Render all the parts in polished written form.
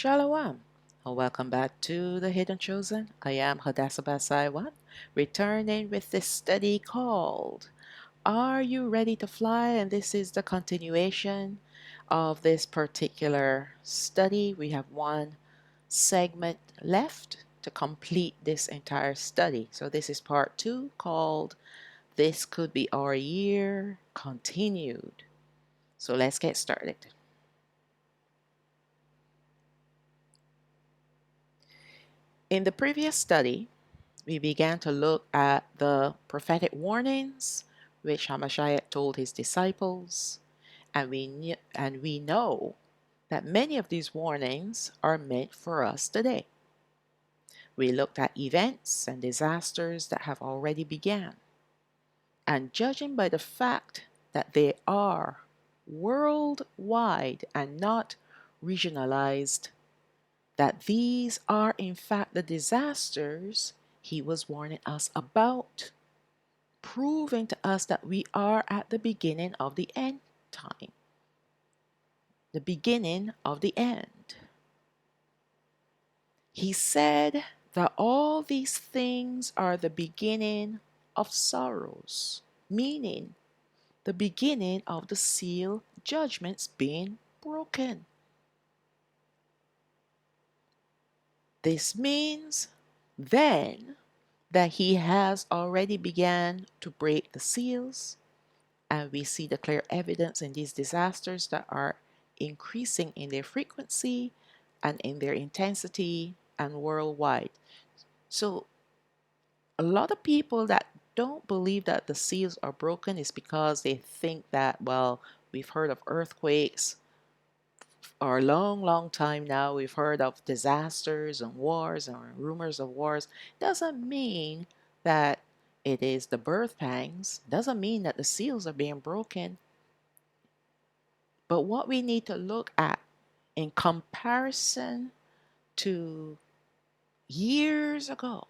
Shalawam, and welcome back to the Hidden Chosen. I am Hadassah returning with this study called Are You Ready to Fly? And this is the continuation of this particular study. We have one segment left to complete this entire study. So this is part 2 called This Could Be Our Year Continued. So let's get started. In the previous study, we began to look at the prophetic warnings which Hamashiach told his disciples, and we know that many of these warnings are meant for us today. We looked at events and disasters that have already begun, and judging by the fact that they are worldwide and not regionalized, that these are in fact the disasters he was warning us about, proving to us that we are at the beginning of the end time, the beginning of the end. He said that all these things are the beginning of sorrows, meaning the beginning of the seal judgments being broken. This means then that he has already began to break the seals, and we see the clear evidence in these disasters that are increasing in their frequency and in their intensity and worldwide. So a lot of people that don't believe that the seals are broken is because they think that, well, we've heard of earthquakes for a long time now. We've heard of disasters and wars and rumors of wars. Doesn't mean that it is the birth pangs. Doesn't mean that the seals are being broken. But what we need to look at in comparison to years ago,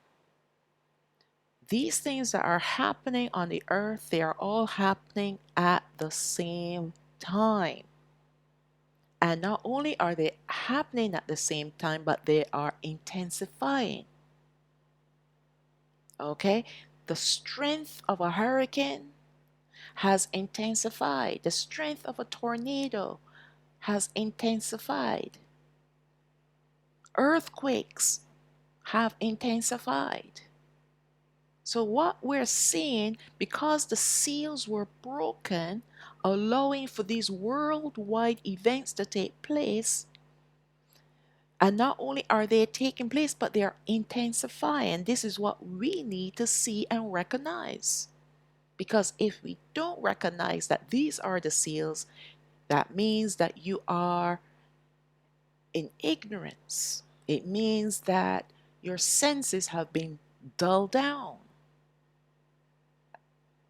these things that are happening on the earth, they are all happening at the same time. And not only are they happening at the same time, but they are intensifying. Okay? The strength of a hurricane has intensified. The strength of a tornado has intensified. Earthquakes have intensified. So what we're seeing, because the seals were broken, allowing for these worldwide events to take place, and not only are they taking place, but they are intensifying. This is what we need to see and recognize. Because if we don't recognize that these are the seals, that means that you are in ignorance. It means that your senses have been dulled down.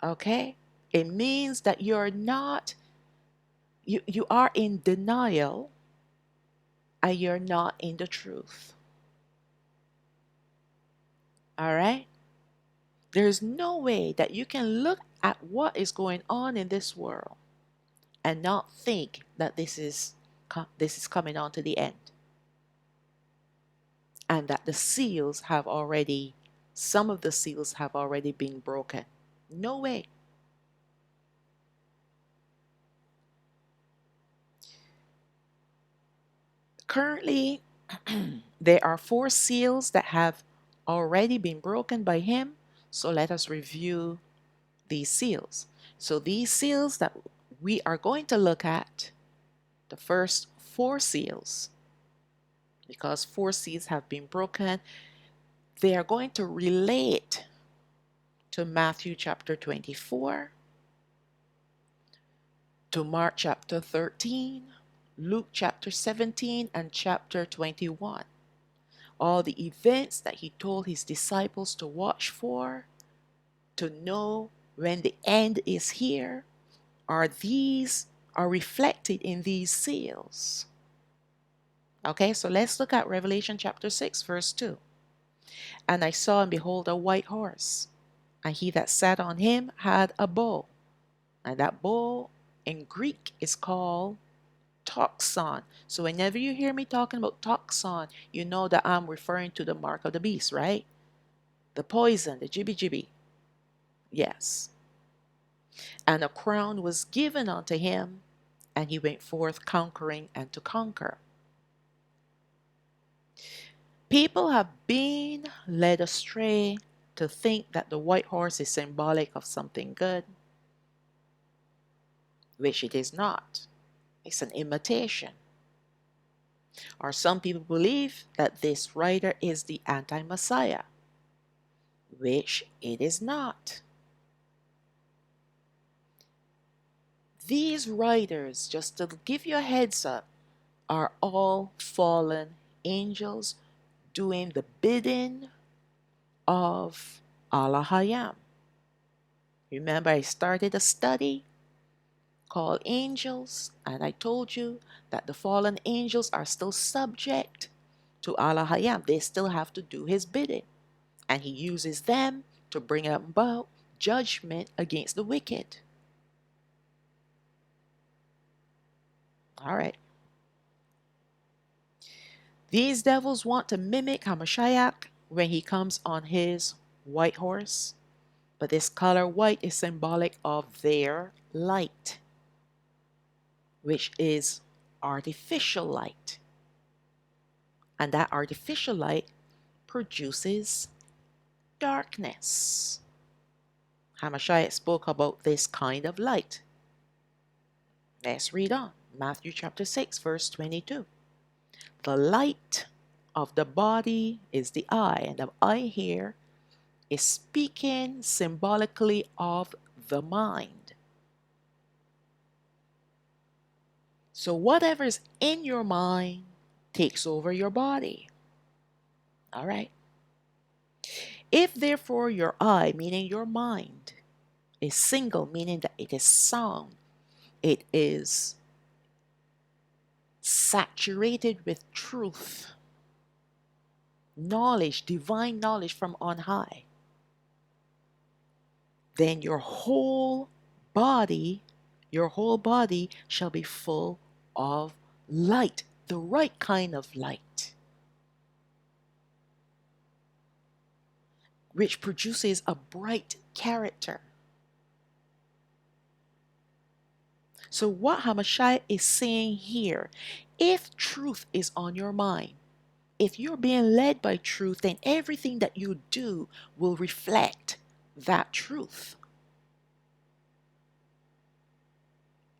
Okay? It means that you're not, you are in denial and you're not in the truth. All right? There's no way that you can look at what is going on in this world and not think that this is coming on to the end. And that the seals have already, some of the seals have already been broken. No way. Currently, there are 4 seals that have already been broken by him. So let us review these seals. So these seals that we are going to look at, the first 4 seals, because 4 seals have been broken, they are going to relate to Matthew chapter 24, to Mark chapter 13, Luke chapter 17, and chapter 21. All the events that he told his disciples to watch for, to know when the end is here, are reflected in these seals. Okay, so let's look at Revelation chapter 6, verse 2. And I saw and behold a white horse, and he that sat on him had a bow, and that bow in Greek is called toxin. So whenever you hear me talking about toxin, you know that I'm referring to the mark of the beast, right? The poison, the jibby jibby. Yes. And a crown was given unto him, and he went forth conquering and to conquer. People have been led astray to think that the white horse is symbolic of something good, which it is not. It's an imitation. Or some people believe that this rider is the anti-Messiah, which it is not. These riders, just to give you a heads up, are all fallen angels doing the bidding of Alahayam. Remember, I started a study called Angels, and I told you that the fallen angels are still subject to Alahayam. They still have to do his bidding, and he uses them to bring about judgment against the wicked. All right. These devils want to mimic Hamashiach when he comes on his white horse, but this color white is symbolic of their light, which is artificial light. And that artificial light produces darkness. Hamashiach spoke about this kind of light. Let's read on. Matthew chapter 6, verse 22. The light of the body is the eye, and the eye here is speaking symbolically of the mind. So whatever's in your mind takes over your body. All right. If therefore your eye, meaning your mind, is single, meaning that it is sound, it is saturated with truth, knowledge, divine knowledge from on high, then your whole body shall be full of light, the right kind of light, which produces a bright character. So what Hamashiach is saying here, if truth is on your mind, if you're being led by truth, then everything that you do will reflect that truth.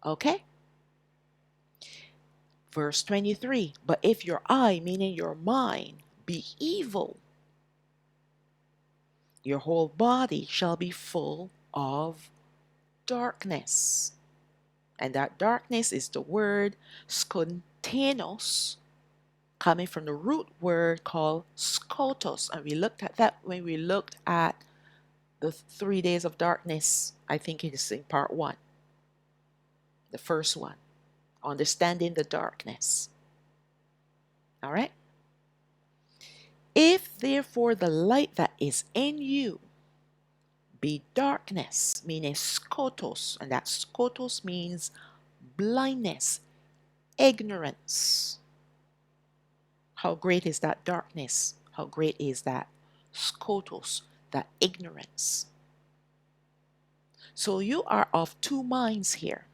Okay? Verse 23, but if your eye, meaning your mind, be evil, your whole body shall be full of darkness. And that darkness is the word skontenos, coming from the root word called skotos. And we looked at that when we looked at the 3 days of darkness. I think it is in part 1, the first one, understanding the darkness. All right? If therefore the light that is in you be darkness, meaning skotos, and that skotos means blindness, ignorance. How great is that darkness? How great is that skotos, that ignorance? So you are of two minds here.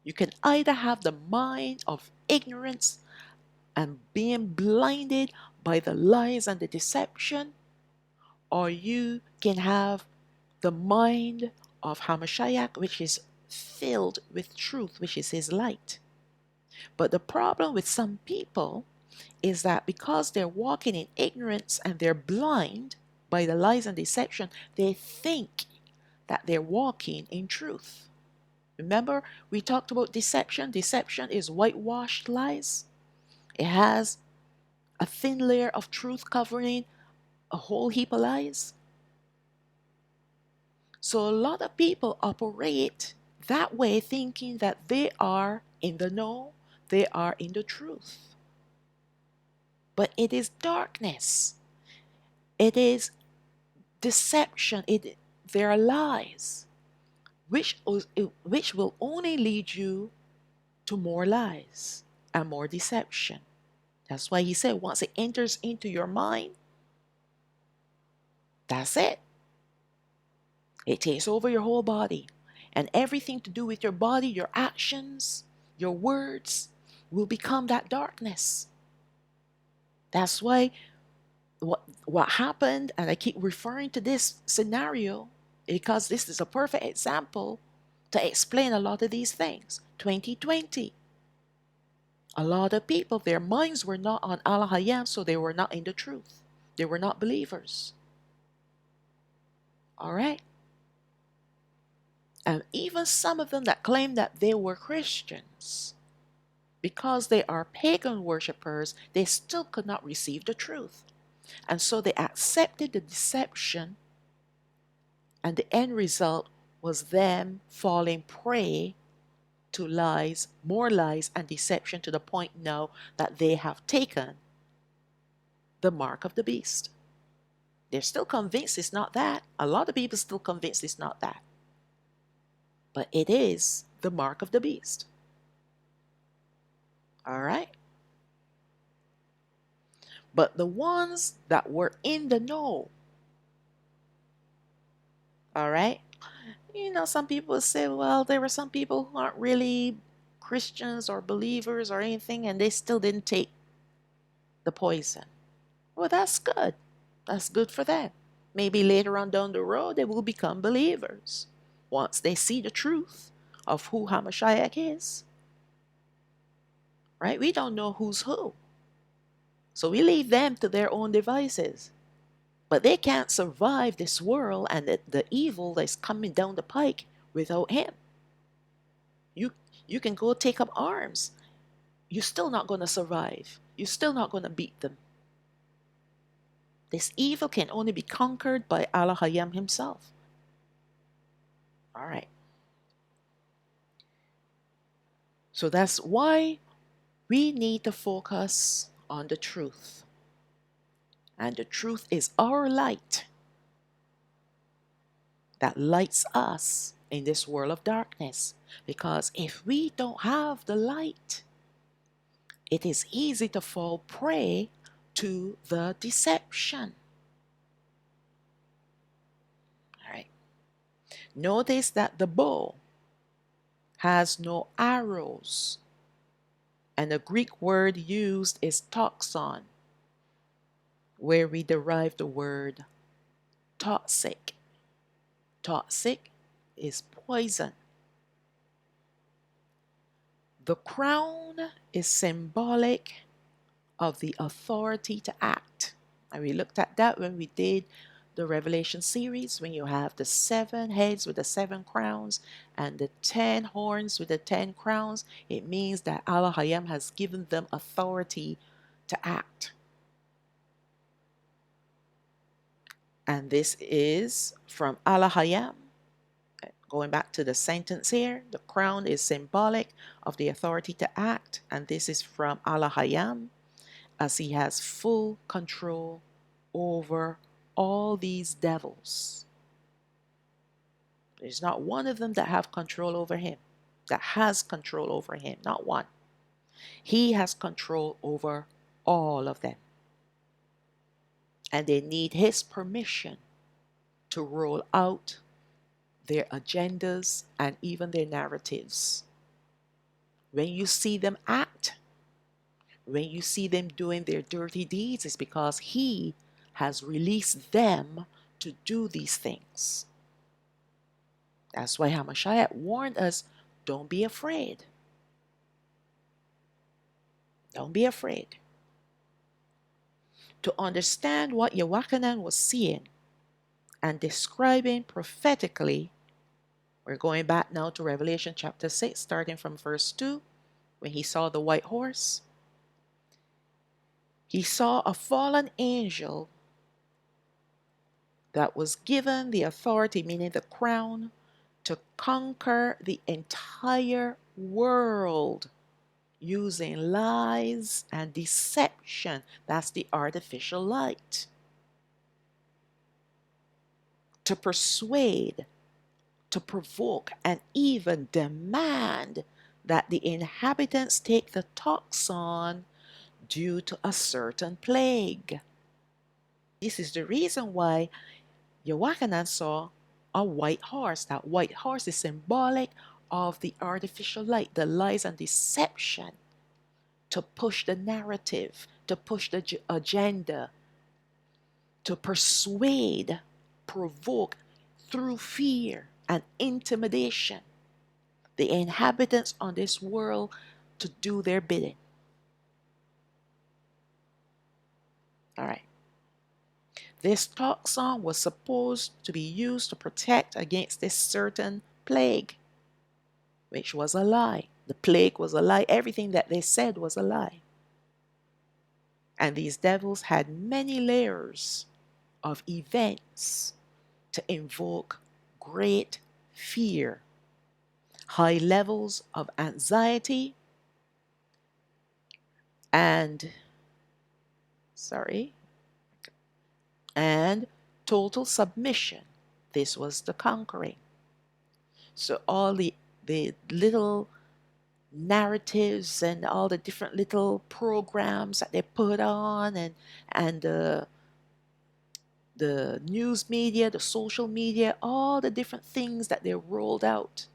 You can either have the mind of ignorance and being blinded by the lies and the deception, or you can have the mind of Hamashiach, which is filled with truth, which is his light. But the problem with some people is that because they're walking in ignorance and they're blind by the lies and deception, they think that they're walking in truth. Remember, we talked about deception. Deception is whitewashed lies. It has a thin layer of truth covering a whole heap of lies. So a lot of people operate that way, thinking that they are in the know, they are in the truth. But it is darkness. It is deception. There are lies, which will only lead you to more lies and more deception. That's why he said once it enters into your mind, that's it. It takes over your whole body. And everything to do with your body, your actions, your words will become that darkness. That's why what happened, and I keep referring to this scenario because this is a perfect example to explain a lot of these things. 2020. A lot of people, their minds were not on Alahayam, so they were not in the truth. They were not believers. All right? And even some of them that claimed that they were Christians, because they are pagan worshippers, they still could not receive the truth. And so they accepted the deception, and the end result was them falling prey to lies, more lies and deception, to the point now that they have taken the mark of the beast. They're still convinced it's not that. A lot of people still convinced it's not that. But it is the mark of the beast. All right? But the ones that were in the know, all right? You know, some people say, well, there were some people who aren't really Christians or believers or anything, and they still didn't take the poison. Well, that's good. That's good for them. Maybe later on down the road, they will become believers once they see the truth of who Hamashiach is. Right? We don't know who's who. So we leave them to their own devices. But they can't survive this world and the evil that's coming down the pike without him. You can go take up arms. You're still not going to survive. You're still not going to beat them. This evil can only be conquered by Alahayam himself. All right. So that's why we need to focus on the truth. And the truth is our light that lights us in this world of darkness. Because if we don't have the light, it is easy to fall prey to the deception. All right. Notice that the bow has no arrows, and the Greek word used is toxon, where we derive the word toxic. Toxic is poison. The crown is symbolic of the authority to act. And we looked at that when we did the Revelation series, when you have the 7 heads with the 7 crowns and the 10 horns with the 10 crowns. It means that Alahayam has given them authority to act. And this is from Alahayam. Going back to the sentence here, the crown is symbolic of the authority to act, and this is from Alahayam, as he has full control over all these devils. There's not one of them that have control over him, that has control over him, not one. He has control over all of them. And they need his permission to roll out their agendas and even their narratives. When you see them act, when you see them doing their dirty deeds, it's because he has released them to do these things. That's why Hamashiach warned us, don't be afraid. Don't be afraid. To understand what Yawachanan was seeing and describing prophetically, we're going back now to Revelation chapter 6, starting from verse 2, when he saw the white horse. He saw a fallen angel that was given the authority, meaning the crown, to conquer the entire world using lies and deception. That's the artificial light. To persuade, to provoke, and even demand that the inhabitants take the toxin due to a certain plague. This is the reason why Yochanan saw a white horse. That white horse is symbolic of the artificial light, the lies and deception, to push the narrative, to push the agenda, to persuade, provoke through fear and intimidation the inhabitants on this world to do their bidding. All right. This toxin was supposed to be used to protect against this certain plague, which was a lie. The plague was a lie. Everything that they said was a lie. And these devils had many layers of events to invoke great fear, high levels of anxiety, and total submission. This was the conquering. So all the little narratives and all the different little programs that they put on, and the news media, the social media, all the different things that they rolled out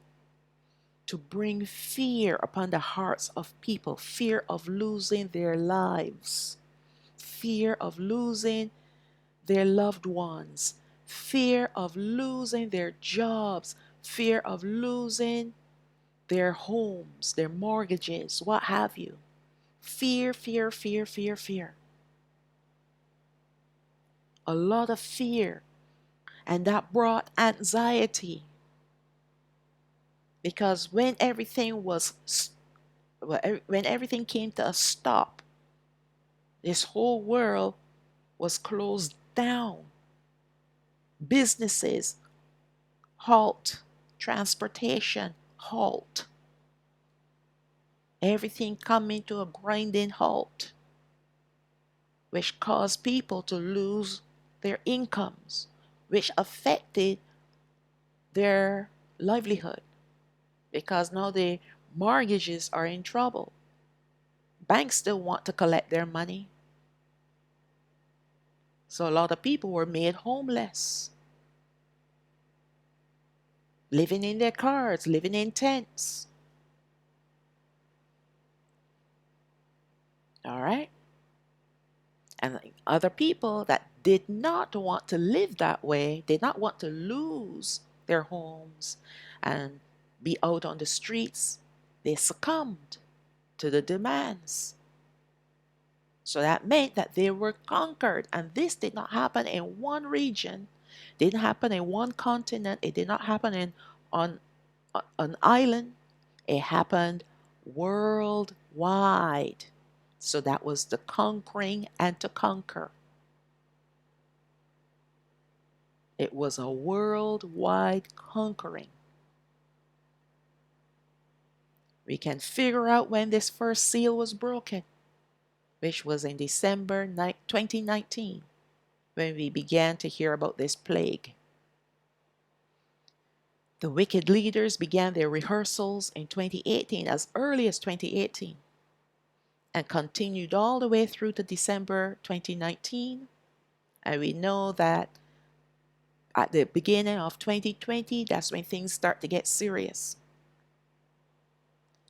to bring fear upon the hearts of people, fear of losing their lives, fear of losing their loved ones, fear of losing their jobs, fear of losing their homes, their mortgages, what have you. Fear, fear, fear, fear, fear. A lot of fear. And that brought anxiety. Because when everything came to a stop, this whole world was closed down. Businesses halt, transportation halt. Everything coming to a grinding halt, which caused people to lose their incomes, which affected their livelihood, because now the mortgages are in trouble. Banks still want to collect their money. So a lot of people were made homeless, living in their cars, living in tents. All right? And other people that did not want to live that way, did not want to lose their homes and be out on the streets, they succumbed to the demands. So that meant that they were conquered. And this did not happen in one region, didn't happen in one continent, it did not happen on an island. It happened worldwide. So that was the conquering and to conquer. It was a worldwide conquering. We can figure out when this first seal was broken, which was in December 2019, when we began to hear about this plague. The wicked leaders began their rehearsals in 2018, as early as 2018, and continued all the way through to December 2019. And we know that at the beginning of 2020, that's when things start to get serious.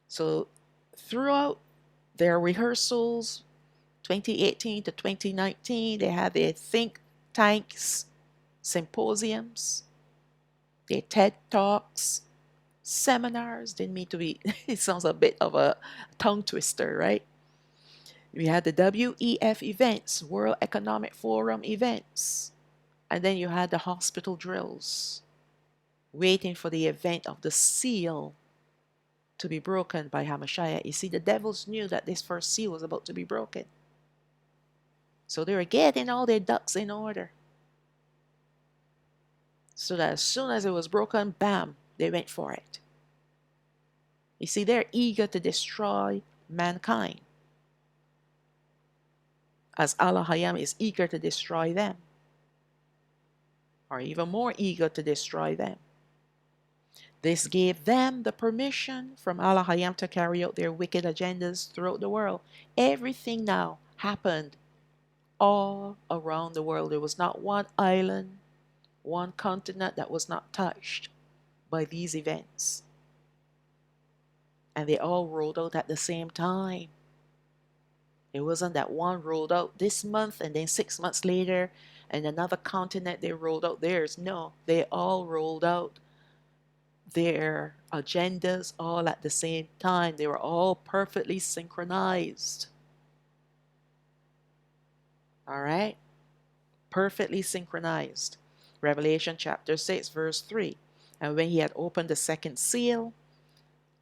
So throughout their rehearsals, 2018 to 2019, they had their think tanks, symposiums, their TED Talks, seminars. Didn't mean to be, it sounds a bit of a tongue twister, right? We had the WEF events, World Economic Forum events. And then you had the hospital drills, waiting for the event of the seal to be broken by Hamashiach. You see, the devils knew that this first seal was about to be broken. So they were getting all their ducks in order, so that as soon as it was broken, bam, they went for it. You see, they're eager to destroy mankind, as Alahayam is eager to destroy them, or even more eager to destroy them. This gave them the permission from Alahayam to carry out their wicked agendas throughout the world. Everything now happened all around the world. There was not one island, one continent that was not touched by these events. And they all rolled out at the same time. It wasn't that one rolled out this month and then 6 months later, and another continent they rolled out theirs. No, they all rolled out their agendas all at the same time. They were all perfectly synchronized. All right? Perfectly synchronized. Revelation chapter 6, verse 3. And when he had opened the second seal,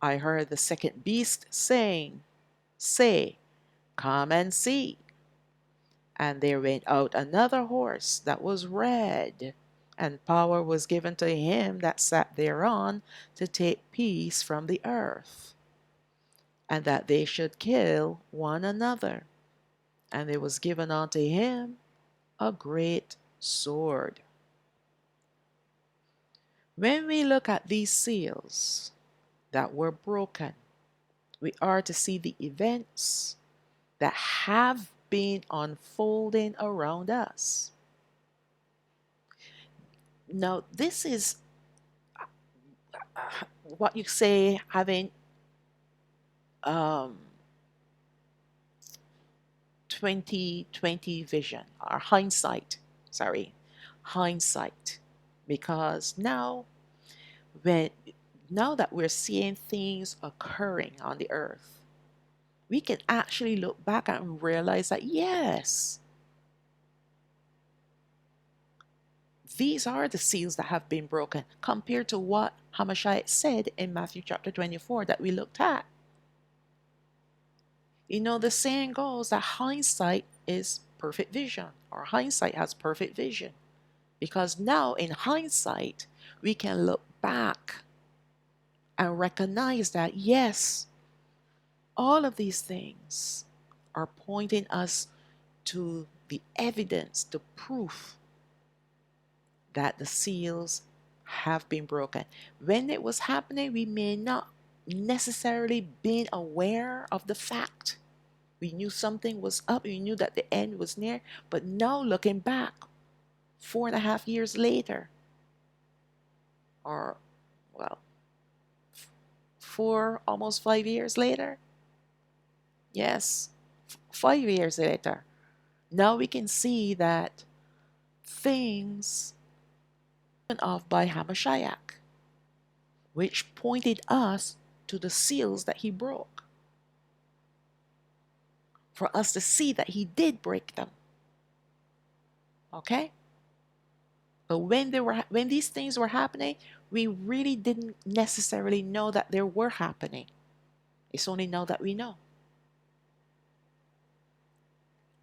I heard the second beast saying, Say, come and see. And there went out another horse that was red, and power was given to him that sat thereon to take peace from the earth, and that they should kill one another. And there was given unto him a great sword. When we look at these seals that were broken, we are to see the events that have been unfolding around us. Now, this is what you say having 2020 vision or hindsight. Sorry, hindsight. Because when now that we're seeing things occurring on the earth, we can actually look back and realize that yes, these are the seals that have been broken compared to what Hamashiach said in Matthew chapter 24 that we looked at. You know, the saying goes that hindsight is perfect vision, or hindsight has perfect vision. Because now in hindsight, we can look back and recognize that yes, all of these things are pointing us to the evidence, the proof that the seals have been broken. When it was happening, we may not necessarily been aware of the fact. We knew something was up, we knew that the end was near, but now looking back, 4.5 years later, or well, almost 5 years later, yes, 5 years later, now we can see that things of by Hamashiach, which pointed us to the seals that he broke, for us to see that he did break them. Okay? But when these things were happening, we really didn't necessarily know that they were happening. It's only now that we know.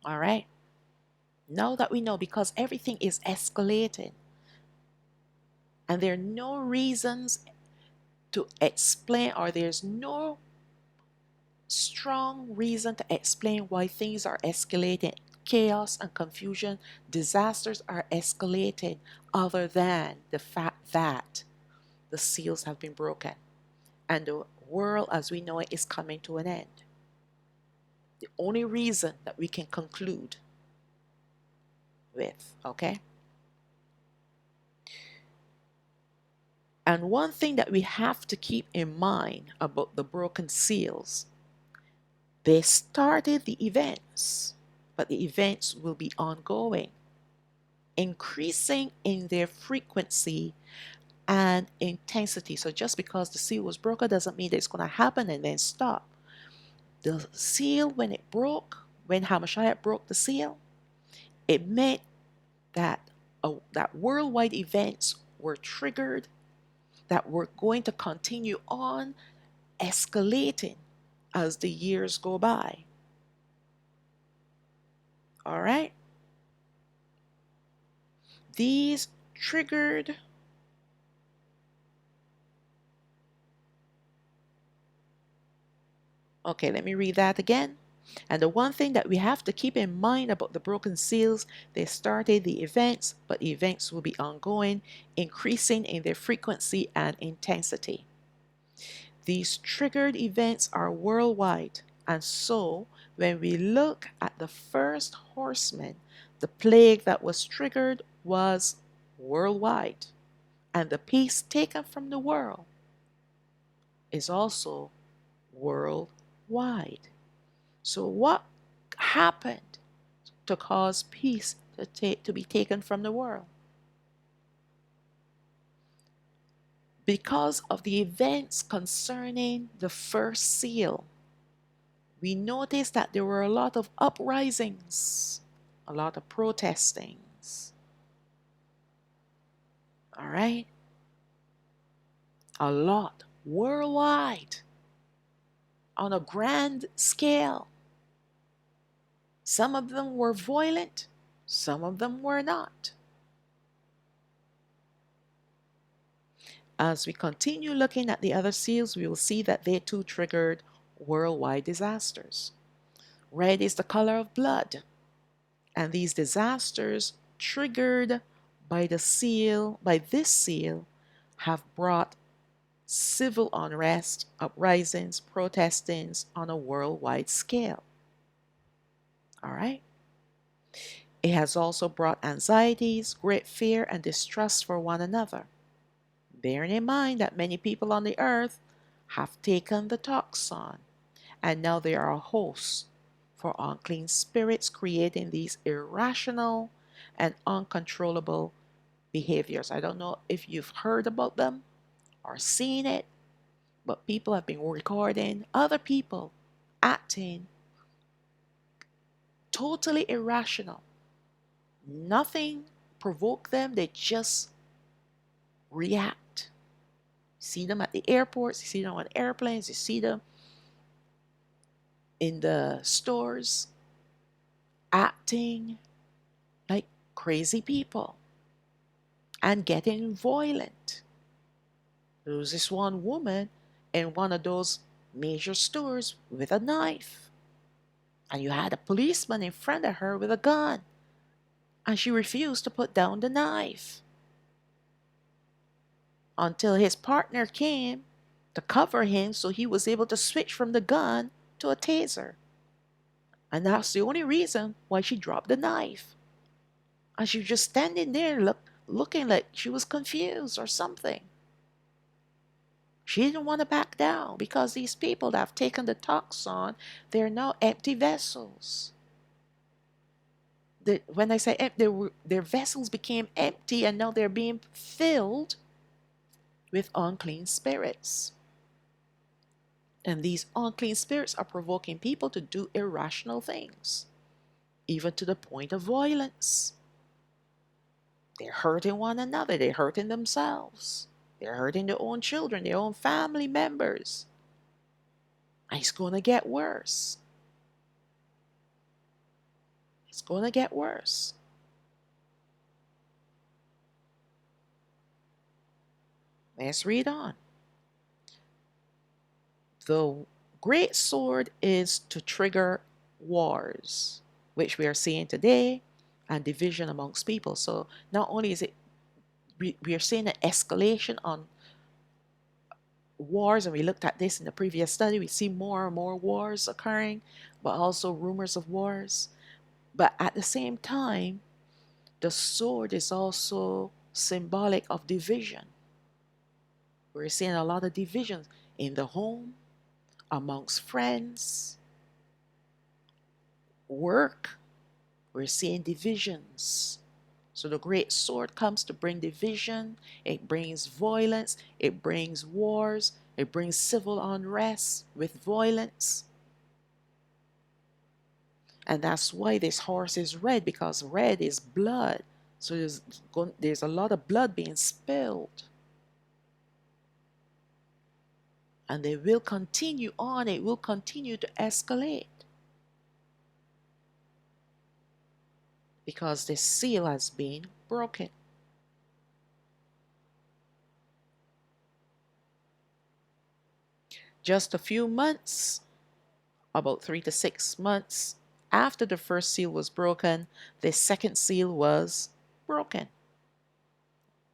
All right? Now that we know, because everything is escalating. And there are no reasons to explain, or there's no strong reason to explain why things are escalating. Chaos and confusion, disasters are escalating, other than the fact that the seals have been broken and the world as we know it is coming to an end. The only reason that we can conclude with, okay? And one thing that we have to keep in mind about the broken seals, they started the events, but the events will be ongoing, increasing in their frequency and intensity. So just because the seal was broken doesn't mean that it's going to happen and then stop. The seal, when it broke, when Hamashiach broke the seal, it meant that that worldwide events were triggered that were going to continue on escalating as the years go by. All right? These triggered okay, let me read that again. And the one thing that we have to keep in mind about the broken seals, they started the events, but events will be ongoing, increasing in their frequency and intensity. These triggered events are worldwide, and so when we look at the first horseman, the plague that was triggered was worldwide, and the peace taken from the world is also worldwide. So what happened to cause peace to be taken from the world? Because of the events concerning the first seal, we noticed that there were a lot of uprisings, a lot of protestings. All right? A lot worldwide on a grand scale. Some of them were violent, some of them were not. As we continue looking at the other seals, we will see that they too triggered worldwide disasters. Red is the color of blood, and these disasters triggered by this seal, have brought civil unrest, uprisings, protestings on a worldwide scale. All right? It has also brought anxieties, great fear, and distrust for one another. Bearing in mind that many people on the earth have taken the toxin, and now there are hosts for unclean spirits creating these irrational and uncontrollable behaviors. I don't know if you've heard about them or seen it, but people have been recording other people acting totally irrational. Nothing provoked them, they just react. You see them at the airports, you see them on airplanes, you see them in the stores acting like crazy people and getting violent. There was this one woman in one of those major stores with a knife, and you had a policeman in front of her with a gun, and she refused to put down the knife until his partner came to cover him so he was able to switch from the gun to a taser. And that's the only reason why she dropped the knife. And she was just standing there looking like she was confused or something. She didn't want to back down because these people that have taken the toxin, they're now empty vessels. When I say empty, their vessels became empty and now they're being filled with unclean spirits. And these unclean spirits are provoking people to do irrational things, even to the point of violence. They're hurting one another, they're hurting themselves, they're hurting their own children, their own family members. And it's going to get worse. It's going to get worse. Let's read on. The great sword is to trigger wars, which we are seeing today, and division amongst people. So not only is it, we are seeing an escalation on wars, and we looked at this in the previous study, we see more and more wars occurring, but also rumors of wars. But at the same time, the sword is also symbolic of division. We're seeing a lot of divisions in the home, amongst friends, work. We're seeing divisions. So the great sword comes to bring division, it brings violence, it brings wars, it brings civil unrest with violence. And that's why this horse is red, because red is blood. So there's a lot of blood being spilled. And they will continue on, it will continue to escalate. Because the seal has been broken. Just a few months about 3 to 6 months after the first seal was broken, the second seal was broken.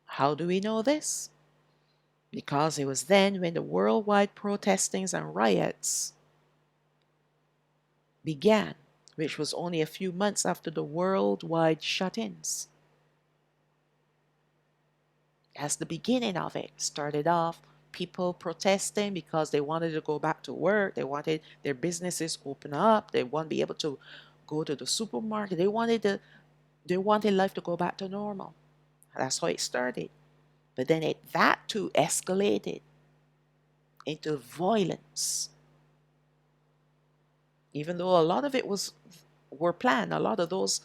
How do we know this? Because it was then when the worldwide protestings and riots began, which was only a few months after the worldwide shut-ins. That's the beginning of it. Started off people protesting because they wanted to go back to work. They wanted their businesses open up. They want to be able to go to the supermarket. They wanted life to go back to normal. That's how it started. But then that too escalated into violence. Even though a lot of it were planned, a lot of those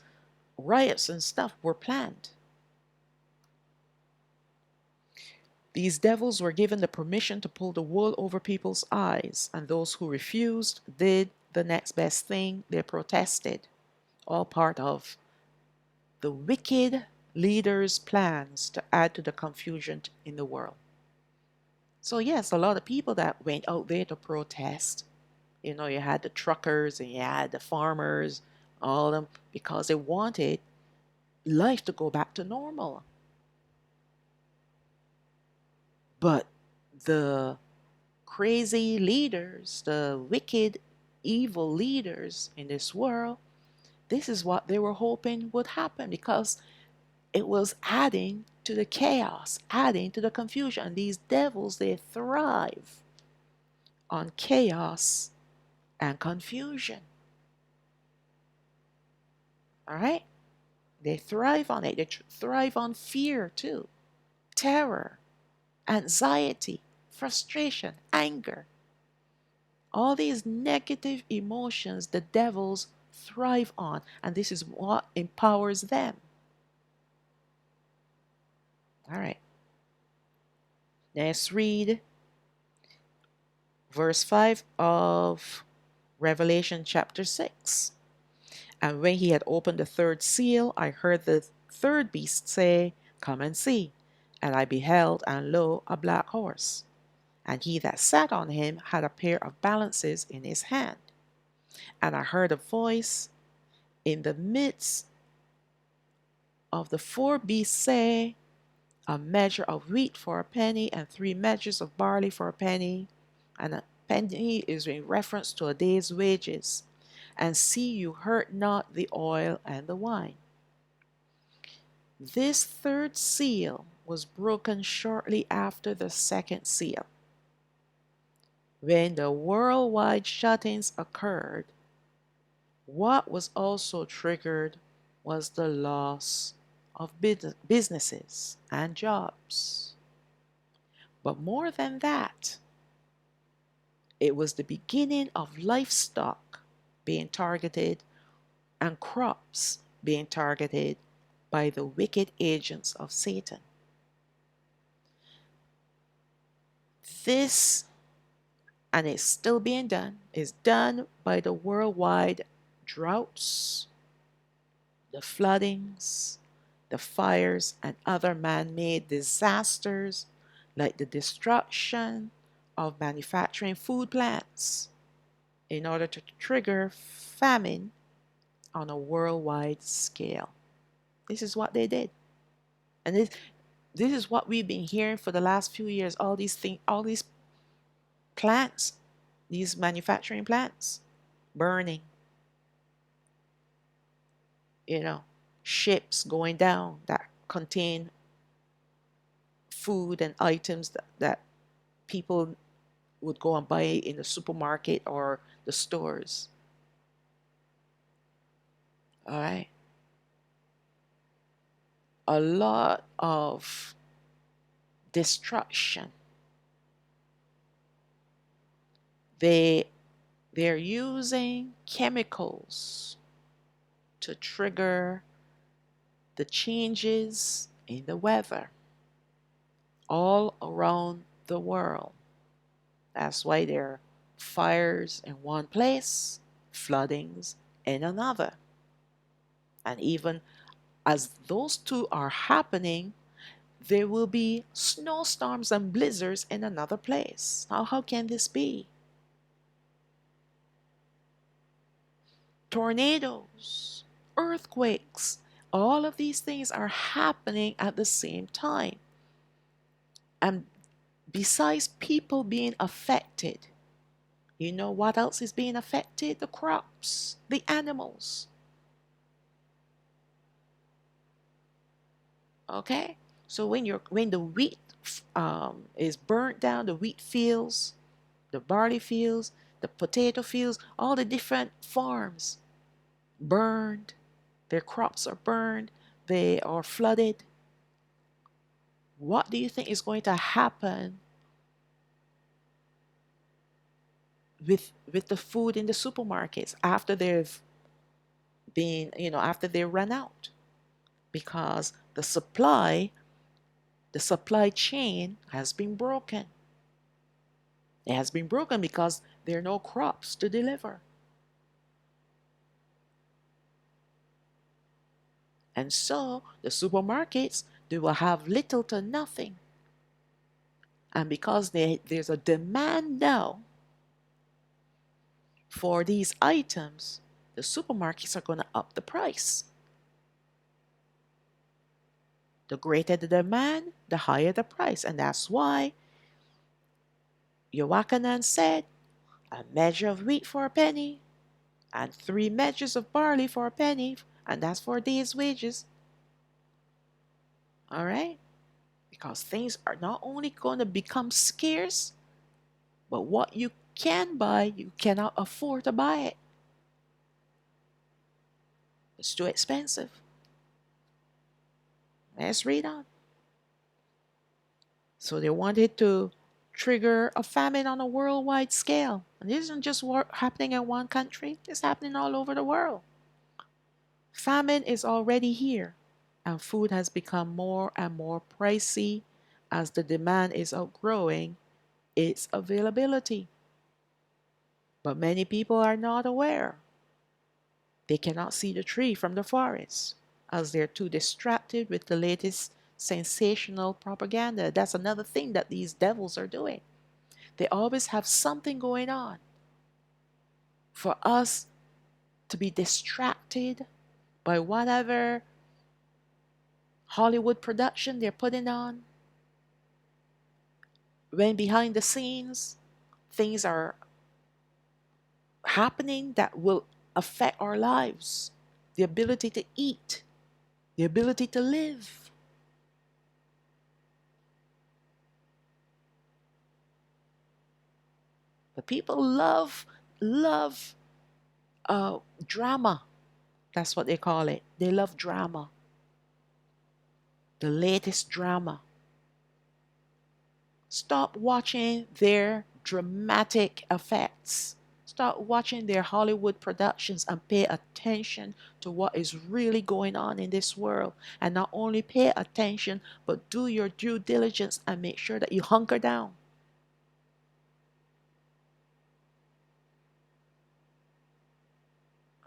riots and stuff were planned. These devils were given the permission to pull the wool over people's eyes, and those who refused did the next best thing. They protested. All part of the wicked leaders' plans to add to the confusion in the world. So yes, a lot of people that went out there to protest. You know, you had the truckers and you had the farmers, all of them, because they wanted life to go back to normal. But the crazy leaders, the wicked, evil leaders in this world, this is what they were hoping would happen because it was adding to the chaos, adding to the confusion. And these devils, they thrive on chaos and confusion. All right? They thrive on it. They thrive on fear too, terror, anxiety, frustration, anger. All these negative emotions the devils thrive on, and this is what empowers them. All right. Let's read verse 5 of Revelation chapter 6. And when he had opened the third seal, I heard the third beast say, "Come and see." And I beheld, and lo, a black horse. And he that sat on him had a pair of balances in his hand. And I heard a voice in the midst of the four beasts say, "A measure of wheat for a penny, and 3 measures of barley for a penny." And a penny is in reference to a day's wages. And see, you hurt not the oil and the wine. This third seal was broken shortly after the second seal. When the worldwide shut-ins occurred, what was also triggered was the loss of businesses and jobs. But more than that, it was the beginning of livestock being targeted and crops being targeted by the wicked agents of Satan. This, and it's still being done, is done by the worldwide droughts, the floodings, the fires, and other man-made disasters like the destruction of manufacturing food plants in order to trigger famine on a worldwide scale. This is what they did. And this is what we've been hearing for the last few years. All these things, all these plants, these manufacturing plants burning. You know, ships going down that contain food and items that people would go and buy in the supermarket or the stores. All right. A lot of destruction. They're using chemicals to trigger the changes in the weather all around the world. That's why there are fires in one place, floodings in another. And even as those two are happening, there will be snowstorms and blizzards in another place. Now, how can this be? tornadoes, earthquakes. All of these things are happening at the same time. And besides people being affected, you know what else is being affected? The crops, the animals. Okay? So when the wheat is burnt down, the wheat fields, the barley fields, the potato fields, all the different farms burned, their crops are burned, they are flooded. What do you think is going to happen with the food in the supermarkets after they've been, after they run out? Because the supply chain has been broken. It has been broken because there are no crops to deliver. And so the supermarkets, they will have little to nothing. And because there's a demand now for these items, the supermarkets are going to up the price. The greater the demand, the higher the price. And that's why Yochanan said, a measure of wheat for a penny, and 3 measures of barley for a penny, and that's for a day's wages. All right? Because things are not only going to become scarce, but what you can buy, you cannot afford to buy it. It's too expensive. Let's read on. So they wanted to trigger a famine on a worldwide scale. And this isn't just happening in one country, it's happening all over the world. Famine is already here, and food has become more and more pricey as the demand is outgrowing its availability. But many people are not aware. They cannot see the tree from the forest as they're too distracted with the latest sensational propaganda. That's another thing that these devils are doing. They always have something going on for us to be distracted by whatever Hollywood production they're putting on, when behind the scenes things are happening that will affect our lives, the ability to eat, the ability to live. The people love drama. That's what they call it. They love drama, the latest drama. Stop watching their dramatic effects. Start watching their Hollywood productions and pay attention to what is really going on in this world. And not only pay attention, but do your due diligence and make sure that you hunker down.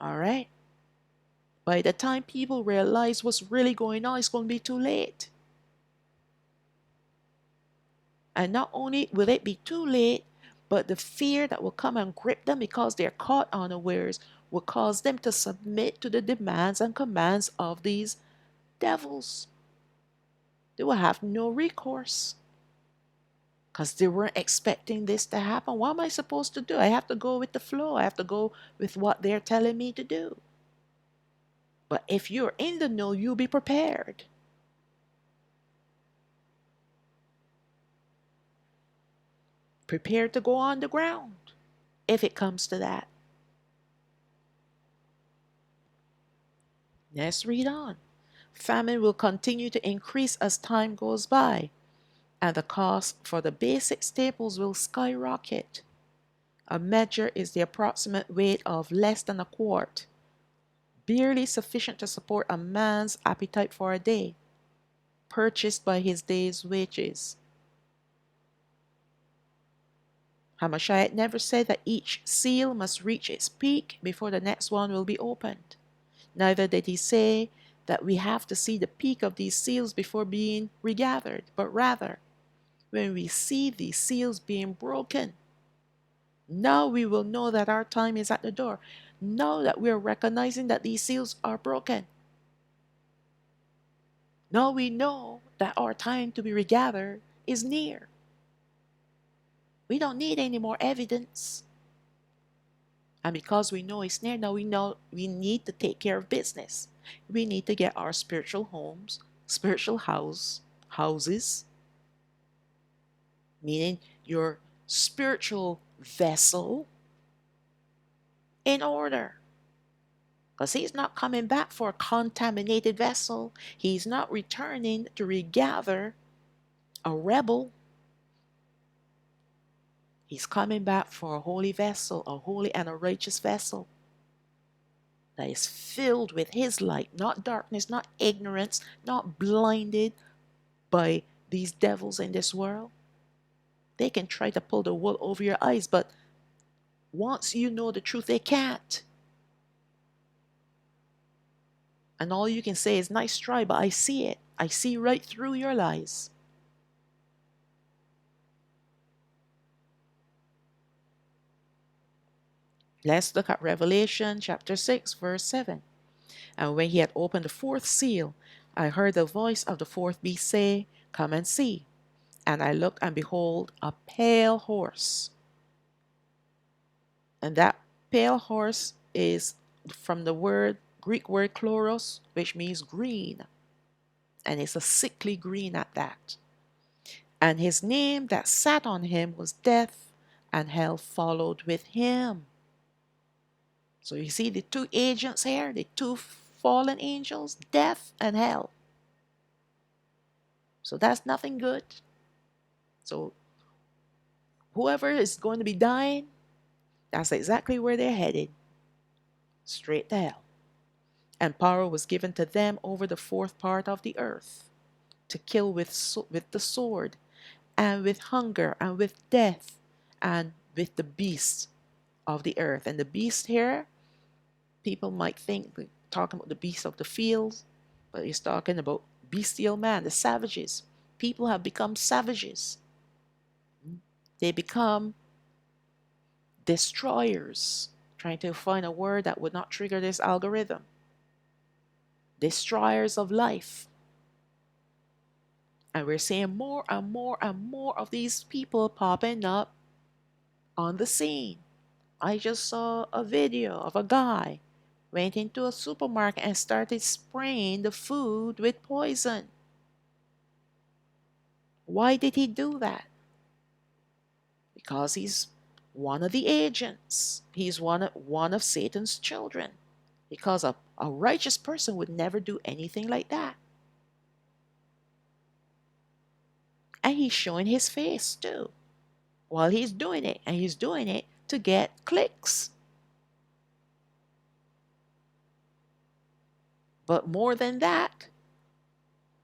All right? By the time people realize what's really going on, it's going to be too late. And not only will it be too late, but the fear that will come and grip them because they're caught unawares will cause them to submit to the demands and commands of these devils. They will have no recourse because they weren't expecting this to happen. What am I supposed to do? I have to go with the flow. I have to go with what they're telling me to do. But if you're in the know, you'll be prepared. Prepared to go on the ground if it comes to that. Let's read on. Famine will continue to increase as time goes by, and the cost for the basic staples will skyrocket. A measure is the approximate weight of less than a quart, barely sufficient to support a man's appetite for a day, purchased by his day's wages. Hamashiach never said that each seal must reach its peak before the next one will be opened. Neither did he say that we have to see the peak of these seals before being regathered, but rather, when we see these seals being broken, now we will know that our time is at the door. Now that we're recognizing that these seals are broken, now we know that our time to be regathered is near. We don't need any more evidence. And because we know it's near, now we know we need to take care of business. We need to get our spiritual homes, spiritual houses, meaning your spiritual vessel, in order. Because he's not coming back for a contaminated vessel. He's not returning to regather a rebel. He's coming back for a holy vessel, a holy and a righteous vessel that is filled with his light, not darkness, not ignorance, not blinded by these devils in this world. They can try to pull the wool over your eyes, but once you know the truth, they can't. And all you can say is, nice try, but I see it. I see right through your lies. Let's look at Revelation chapter 6, verse 7. And when he had opened the fourth seal, I heard the voice of the fourth beast say, come and see. And I looked, and behold, a pale horse. And that pale horse is from the Greek word chloros, which means green. And it's a sickly green at that. And his name that sat on him was Death, and hell followed with him. So you see the two agents here, the two fallen angels, death and hell. So that's nothing good. So whoever is going to be dying, that's exactly where they're headed. Straight to hell. And power was given to them over the fourth part of the earth, to kill with the sword, and with hunger, and with death, and with the beasts of the earth. And the beast here, people might think we're talking about the beasts of the fields, but he's talking about bestial man, the savages. People have become savages. They become destroyers, trying to find a word that would not trigger this algorithm. Destroyers of life. And we're seeing more and more and more of these people popping up on the scene. I just saw a video of a guy went into a supermarket and started spraying the food with poison. Why did he do that? Because he's one of the agents. He's one of Satan's children. Because a righteous person would never do anything like that. And he's showing his face too while he's doing it. And he's doing it to get clicks. But more than that,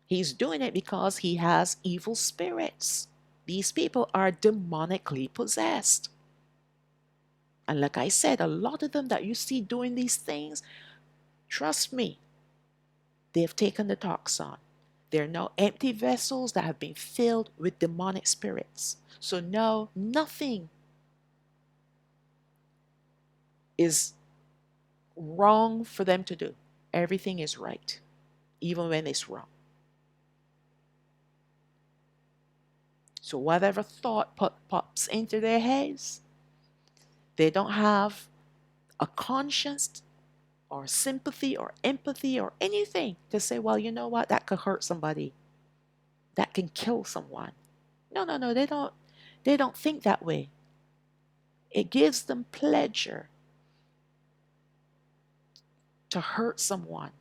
he's doing it because he has evil spirits. These people are demonically possessed. And like I said, a lot of them that you see doing these things, trust me, they've taken the toxin. They're now empty vessels that have been filled with demonic spirits. So now nothing is wrong for them to do. Everything is right, even when it's wrong. So whatever thought pops into their heads, they don't have a conscience or sympathy or empathy or anything to say, well, you know what, that could hurt somebody. That can kill someone. No, they don't think that way. It gives them pleasure to hurt someone,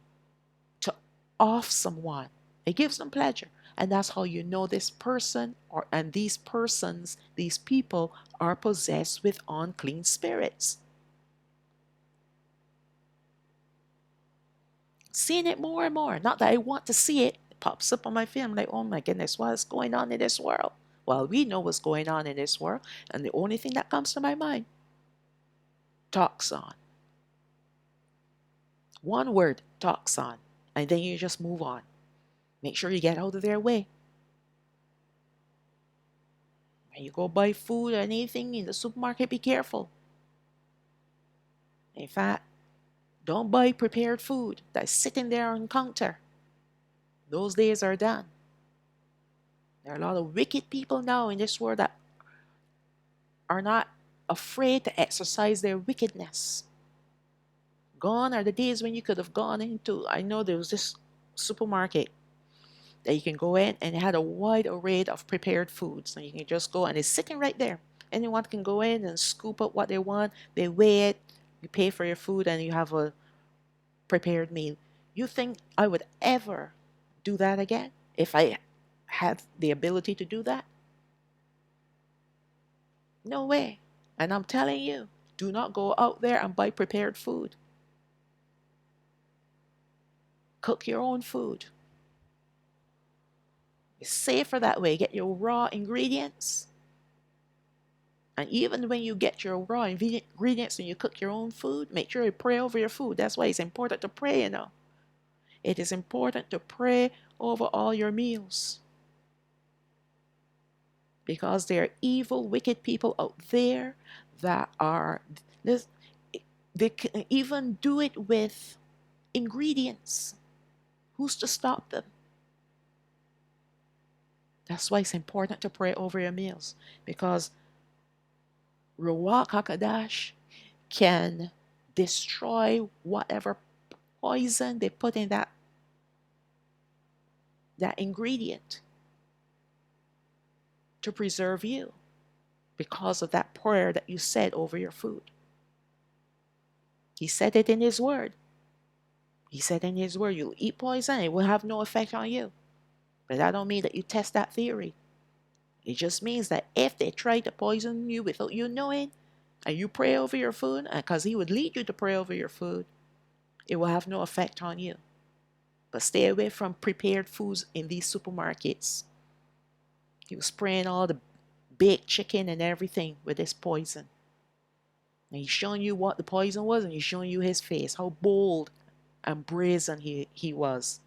to off someone. It gives them pleasure. And that's how you know this person and these persons, these people are possessed with unclean spirits. Seeing it more and more. Not that I want to see it. It pops up on my feed. I'm like, oh my goodness, what is going on in this world? Well, we know what's going on in this world. And the only thing that comes to my mind, toxon. One word, toxon. And then you just move on. Make sure you get out of their way. When you go buy food or anything in the supermarket, be careful. In fact, don't buy prepared food that's sitting there on the counter. Those days are done. There are a lot of wicked people now in this world that are not afraid to exercise their wickedness. Gone are the days when you could have gone into, I know there was this supermarket that you can go in and it had a wide array of prepared foods. And you can just go and it's sitting right there. Anyone can go in and scoop up what they want. They weigh it, you pay for your food, and you have a prepared meal. You think I would ever do that again if I had the ability to do that? No way. And I'm telling you, do not go out there and buy prepared food. Cook your own food. It's safer that way. Get your raw ingredients. And even when you get your raw ingredients and you cook your own food, make sure you pray over your food. That's why it's important to pray, you know. It is important to pray over all your meals. Because there are evil, wicked people out there that are, they can even do it with ingredients. Who's to stop them? That's why it's important to pray over your meals. Because Ruach HaKodesh can destroy whatever poison they put in that ingredient to preserve you because of that prayer that you said over your food. He said it in his word. He said in his word, you'll eat poison, it will have no effect on you. But that don't mean that you test that theory. It just means that if they try to poison you without you knowing, and you pray over your food, because he would lead you to pray over your food, it will have no effect on you. But stay away from prepared foods in these supermarkets. He was spraying all the baked chicken and everything with this poison. And he's showing you what the poison was, and he's showing you his face, how bold and brazen he was.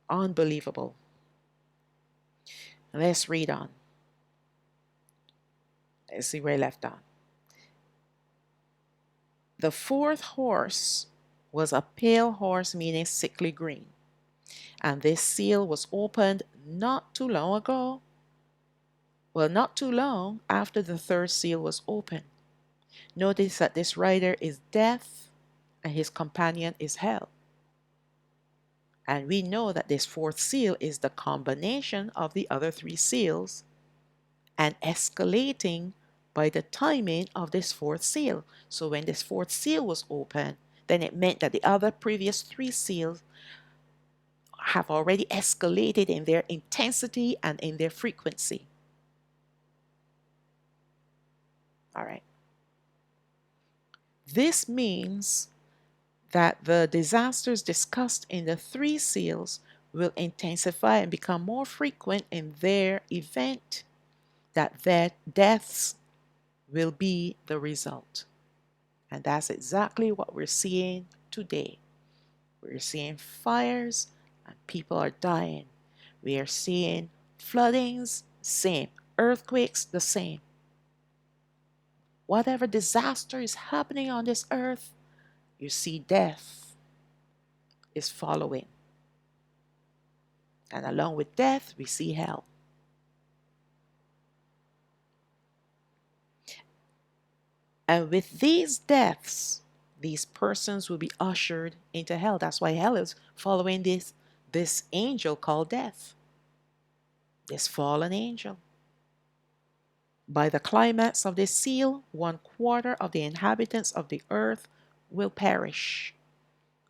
Unbelievable. Let's read on. Let's see where I left on. The fourth horse was a pale horse, meaning sickly green. And this seal was opened not too long ago. Well, not too long after the third seal was opened. Notice that this rider is death and his companion is hell. And we know that this fourth seal is the combination of the other three seals and escalating by the timing of this fourth seal. So when this fourth seal was opened, then it meant that the other previous three seals have already escalated in their intensity and in their frequency. All right. This means that the disasters discussed in the three seals will intensify and become more frequent in their event, that their deaths will be the result. And that's exactly what we're seeing today. We're seeing fires and people are dying. We are seeing floodings, same. Earthquakes, the same. Whatever disaster is happening on this earth, you see death is following. And along with death, we see hell. And with these deaths, these persons will be ushered into hell. That's why hell is following this angel called death, this fallen angel. By the climax of this seal, 1/4 of the inhabitants of the earth will perish.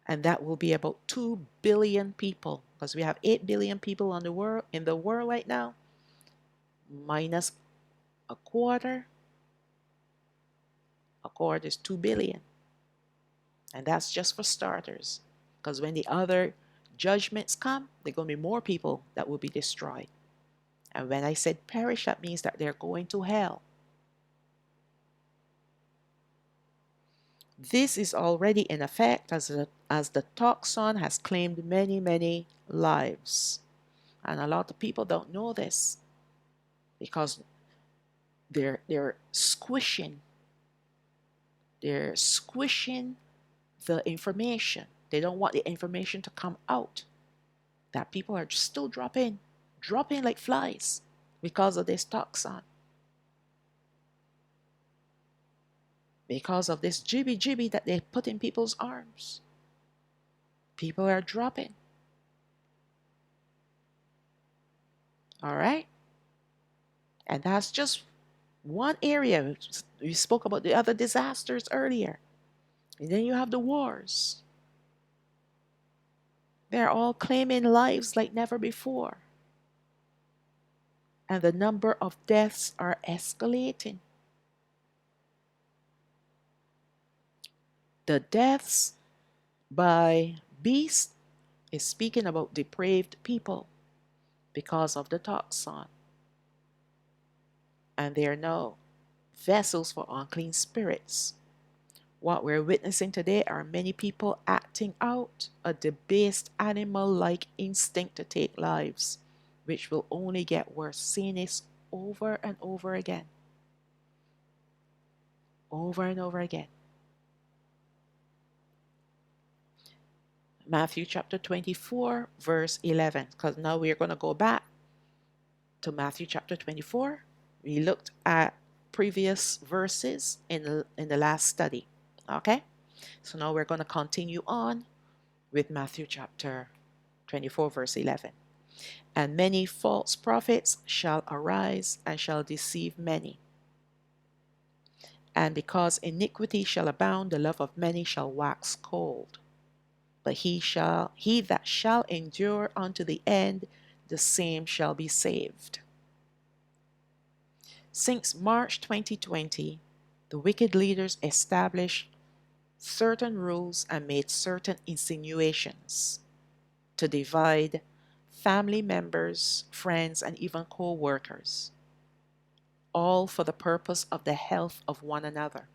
And that will be about 2 billion people, because we have 8 billion people in the world right now, minus a quarter is 2 billion. And that's just for starters, because when the other judgments come, there are going to be more people that will be destroyed. And when I said perish, that means that they're going to hell. This is already in effect as the toxin has claimed many, many lives. And a lot of people don't know this because they're squishing They're squishing the information. They don't want the information to come out. That people are still dropping like flies because of this toxin, because of this jibby that they put in people's arms. People are dropping. All right? And that's just one area. We spoke about the other disasters earlier. And then you have the wars. They're all claiming lives like never before. And the number of deaths are escalating. The deaths by beasts is speaking about depraved people because of the toxin. And they are now vessels for unclean spirits. What we're witnessing today are many people acting out a debased animal-like instinct to take lives, which will only get worse. Seeing this over and over again. Over and over again. Matthew chapter 24, verse 11. Because now we're going to go back to Matthew chapter 24. We looked at previous verses in the last study. Okay? So now we're going to continue on with Matthew chapter 24, verse 11. And many false prophets shall arise and shall deceive many. And because iniquity shall abound, the love of many shall wax cold. But he that shall endure unto the end, the same shall be saved. Since March 2020, the wicked leaders established certain rules and made certain insinuations to divide family members, friends, and even co-workers, all for the purpose of the health of one another.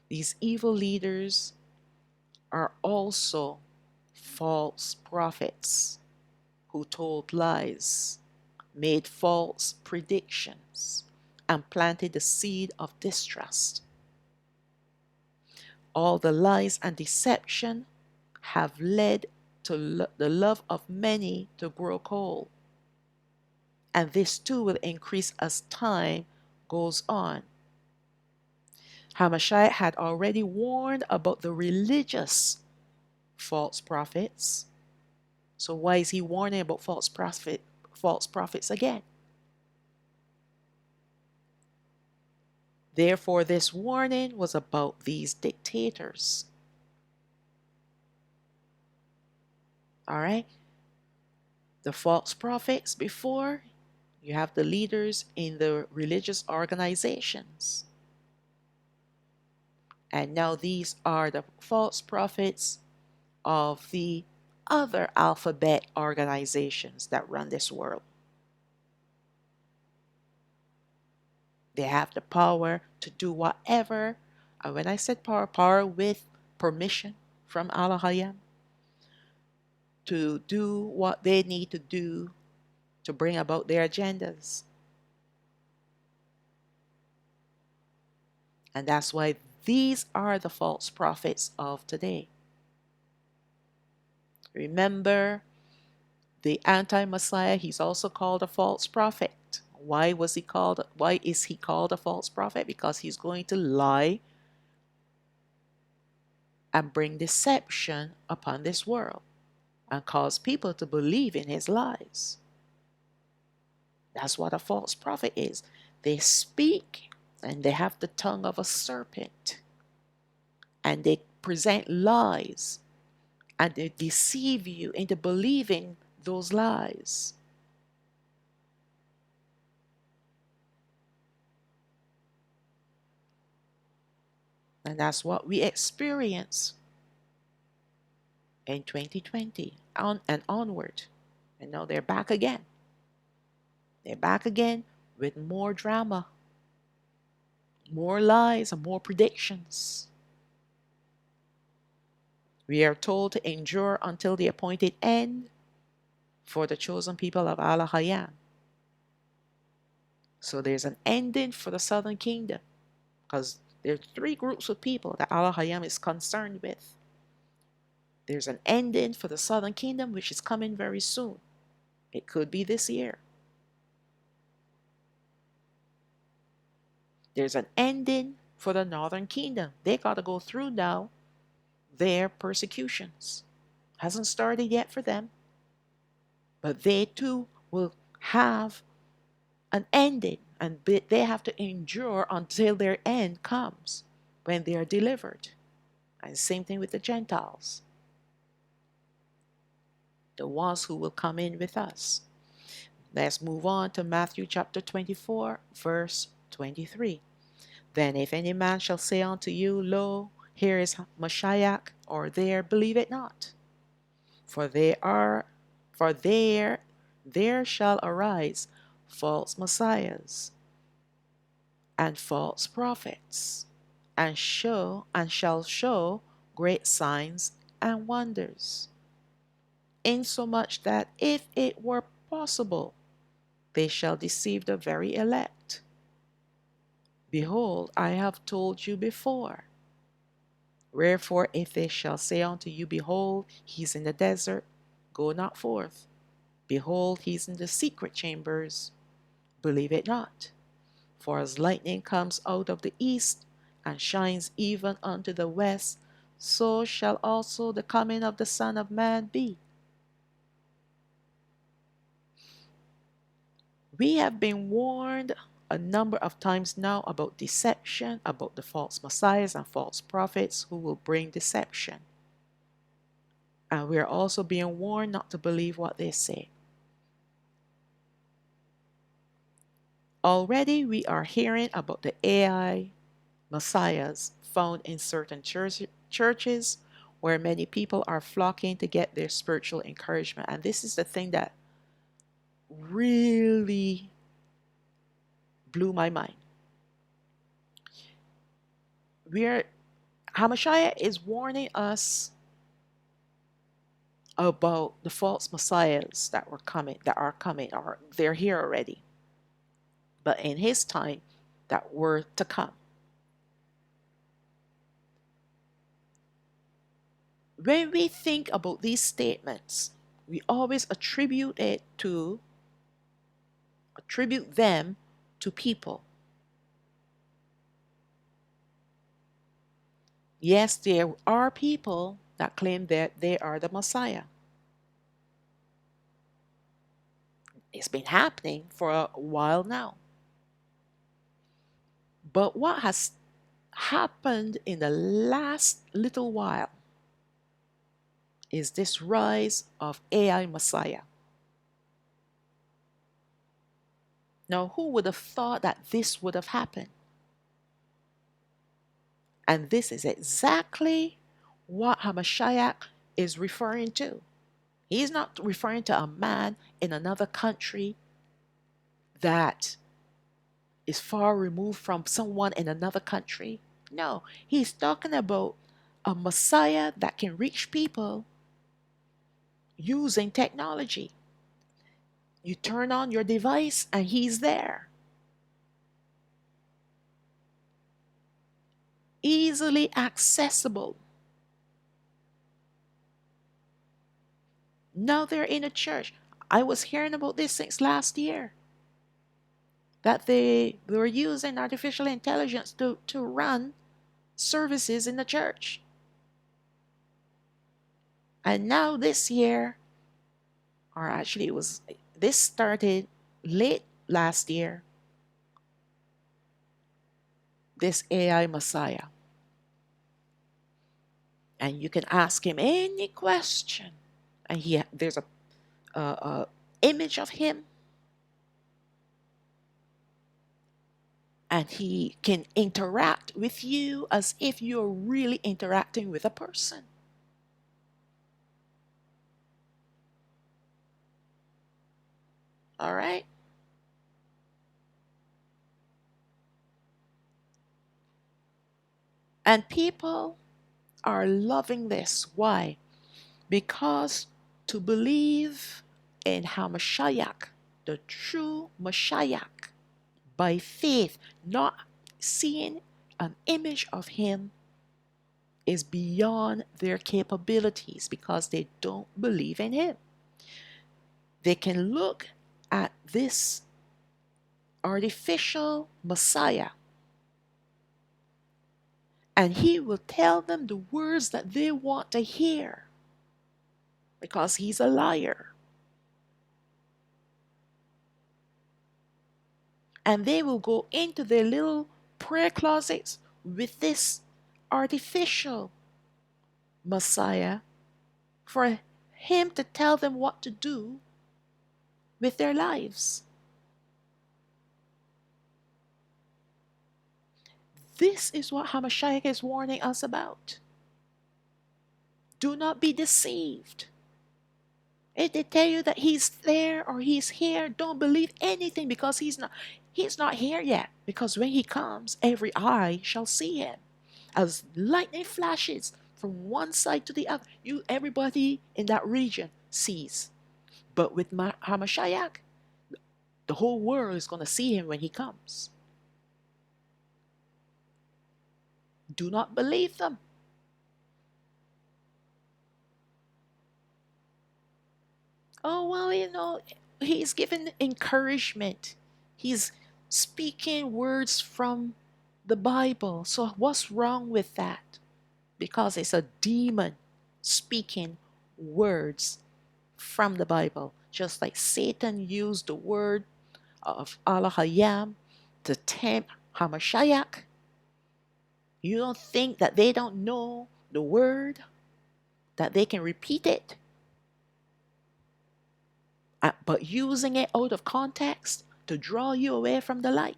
These evil leaders are also false prophets who told lies, made false predictions, and planted the seed of distrust. All the lies and deception have led to the love of many to grow cold. And this too will increase as time goes on. Hamashiach had already warned about the religious false prophets. So why is he warning about false prophets again? Therefore, this warning was about these dictators. All right? The false prophets before, you have the leaders in the religious organizations. And now these are the false prophets of the other alphabet organizations that run this world. They have the power to do whatever, and when I said power with permission from Alahayam, to do what they need to do to bring about their agendas. And that's why these are the false prophets of today. Remember, the anti-Messiah, he's also called a false prophet. Why is he called a false prophet? Because he's going to lie and bring deception upon this world and cause people to believe in his lies. That's what a false prophet is. They speak and they have the tongue of a serpent, and they present lies and they deceive you into believing those lies. And that's what we experience in 2020 and onward. And now they're back again. They're back again with more drama, more lies, and more predictions. We are told to endure until the appointed end for the chosen people of Alahayam. So there's an ending for the southern kingdom, because There are three groups of people that Alahayam is concerned with. There's an ending for the southern kingdom, which is coming very soon. It could be this year. There's an ending for the northern kingdom. They got to go through now their persecutions. Hasn't started yet for them, but they too will have an ending, and they have to endure until their end comes when they are delivered. And same thing with the Gentiles, the ones who will come in with us. Let's move on to Matthew chapter 24, verse 23. Then if any man shall say unto you, Lo, here is Mashiach, or there, believe it not. For there shall arise false messiahs and false prophets, and shall show great signs and wonders, insomuch that if it were possible, they shall deceive the very elect. Behold, I have told you before. Wherefore, if they shall say unto you, Behold, he is in the desert, go not forth. Behold, he is in the secret chambers, believe it not. For as lightning comes out of the east, and shines even unto the west, so shall also the coming of the Son of Man be. We have been warned a number of times now about deception, about the false messiahs and false prophets who will bring deception. And we are also being warned not to believe what they say. Already we are hearing about the AI messiahs found in certain churches where many people are flocking to get their spiritual encouragement. And this is the thing that really blew my mind. Hamashiach is warning us about the false messiahs that are coming, or they're here already. But in his time, that were to come. When we think about these statements, we always attribute them to people. Yes, there are people that claim that they are the Messiah. It's been happening for a while now. But what has happened in the last little while is this rise of AI Messiah. Now, who would have thought that this would have happened? And this is exactly what Hamashiach is referring to. He's not referring to a man in another country that is far removed from someone in another country. No, he's talking about a Messiah that can reach people using technology. You turn on your device and he's there. Easily accessible. Now they're in a church. I was hearing about this since last year. That they were using artificial intelligence to run services in the church. And now this year, or actually this started late last year, this AI Messiah. And you can ask him any question. And there's a image of him. And he can interact with you as if you're really interacting with a person. All right? And people are loving this. Why? Because to believe in Hamashiach, the true Mashiach, by faith, not seeing an image of him is beyond their capabilities because they don't believe in him. They can look at this artificial Messiah and he will tell them the words that they want to hear because he's a liar. And they will go into their little prayer closets with this artificial Messiah for him to tell them what to do with their lives. This is what Hamashiach is warning us about. Do not be deceived. If they tell you that he's there or he's here, don't believe anything because he's not here yet. Because when he comes, every eye shall see him. As lightning flashes from one side to the other, everybody in that region sees. But with Hamashiach, the whole world is going to see him when he comes. Do not believe them. Oh, well, he's giving encouragement. He's speaking words from the Bible. So what's wrong with that? Because it's a demon speaking words from the Bible. Just like Satan used the word of Alahayam to tempt Hamashiach. You don't think that they don't know the word, that they can repeat it? But using it out of context to draw you away from the light.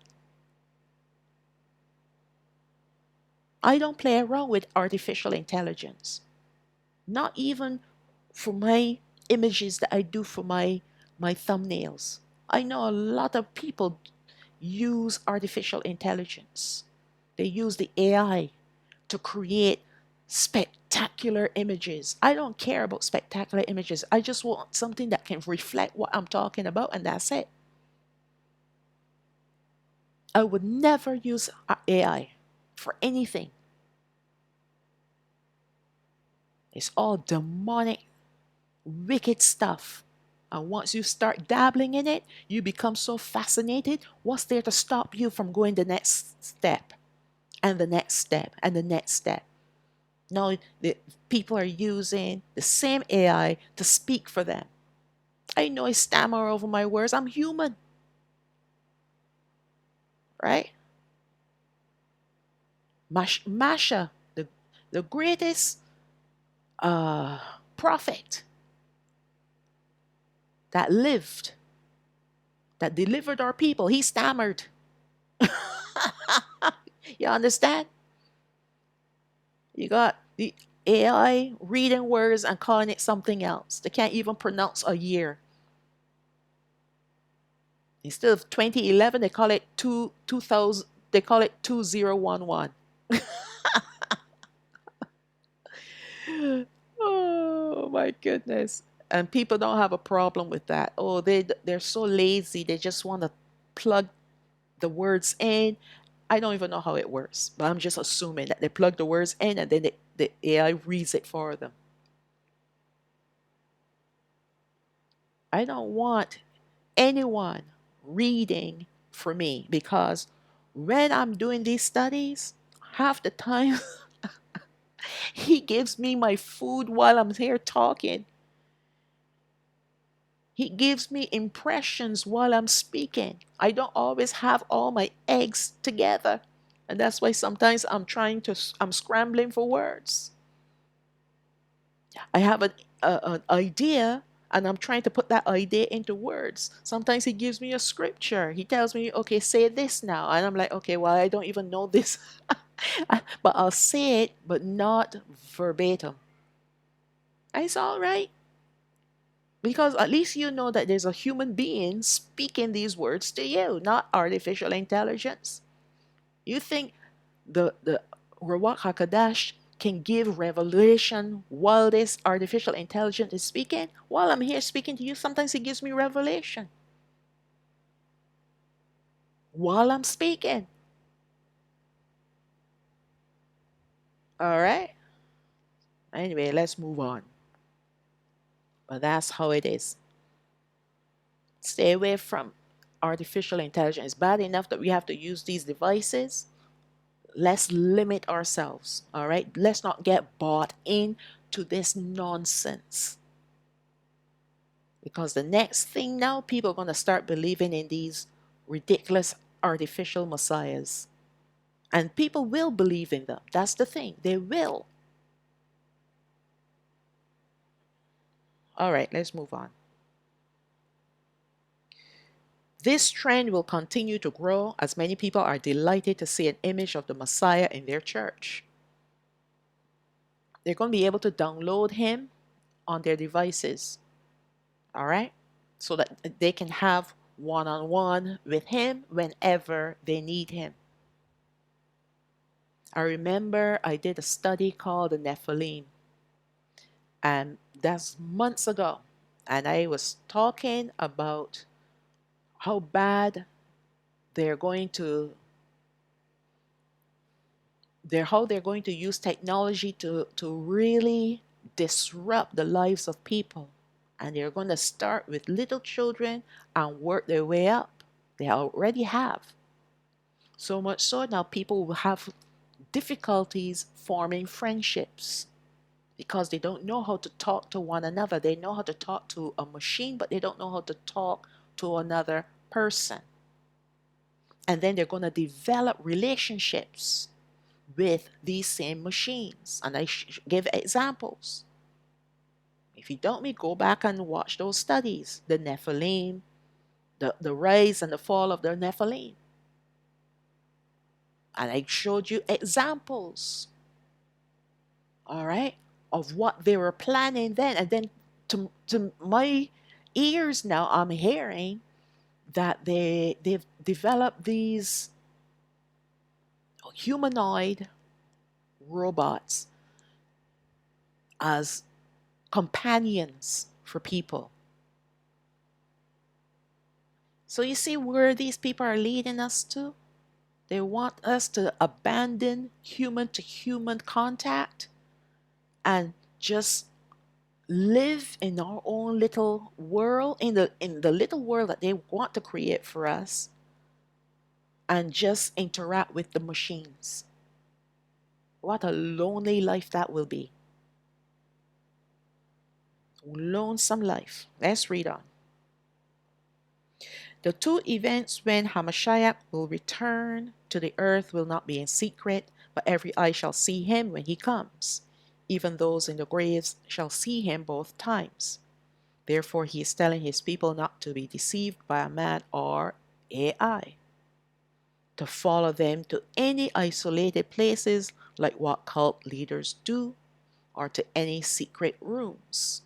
I don't play around with artificial intelligence. Not even for my images that I do for my thumbnails. I know a lot of people use artificial intelligence. They use the AI to create spectacular images. I don't care about spectacular images. I just want something that can reflect what I'm talking about, and that's it. I would never use AI for anything. It's all demonic, wicked stuff. And once you start dabbling in it, you become so fascinated. What's there to stop you from going the next step and the next step and the next step? Now, the people are using the same AI to speak for them. I know I stammer over my words. I'm human, right? Masha, the greatest prophet that lived, that delivered our people, he stammered. You understand? You got the AI reading words and calling it something else. They can't even pronounce a year. Instead of 2011, they call it 2000. They call it 2011. Oh my goodness! And people don't have a problem with that. Oh, they're so lazy. They just want to plug the words in. I don't even know how it works, but I'm just assuming that they plug the words in and then the AI reads it for them. I don't want anyone reading for me because when I'm doing these studies, half the time he gives me my food while I'm here talking. He gives me impressions while I'm speaking. I don't always have all my eggs together. And that's why sometimes I'm scrambling for words. I have an idea and I'm trying to put that idea into words. Sometimes he gives me a scripture. He tells me, okay, say this now. And I'm like, okay, well, I don't even know this. But I'll say it, but not verbatim. It's all right. Because at least you know that there's a human being speaking these words to you, not artificial intelligence. You think the Ruach HaKodesh can give revelation while this artificial intelligence is speaking? While I'm here speaking to you, sometimes it gives me revelation. While I'm speaking. All right. Anyway, let's move on. But that's how it is. Stay away from artificial intelligence. It's bad enough that we have to use these devices. Let's limit ourselves. All right. Let's not get bought into this nonsense. Because the next thing now, people are going to start believing in these ridiculous artificial messiahs. And people will believe in them. That's the thing. They will. All right, let's move on. This trend will continue to grow as many people are delighted to see an image of the Messiah in their church. They're going to be able to download him on their devices. All right? So that they can have one-on-one with him whenever they need him. I remember I did a study called the Nephilim, and that's months ago. And I was talking about how bad they're going to how they're going to use technology to really disrupt the lives of people. And they're going to start with little children and work their way up. They already have. So much so now people will have difficulties forming friendships because they don't know how to talk to one another. They know how to talk to a machine, but they don't know how to talk to another person. And then they're going to develop relationships with these same machines. And I give examples. If you don't, me go back and watch those studies. The Nephilim, the rise and the fall of the Nephilim. And I showed you examples, all right, of what they were planning then. And then to my ears now, I'm hearing that they've developed these humanoid robots as companions for people. So you see where these people are leading us to? They want us to abandon human to human contact and just live in our own little world, in the little world that they want to create for us, and just interact with the machines. What a lonely life that will be. Lonesome life. Let's read on. The two events when Hamashiach will return to the earth will not be in secret, but every eye shall see him when he comes. Even those in the graves shall see him both times. Therefore, he is telling his people not to be deceived by a man or AI, to follow them to any isolated places like what cult leaders do, or to any secret rooms,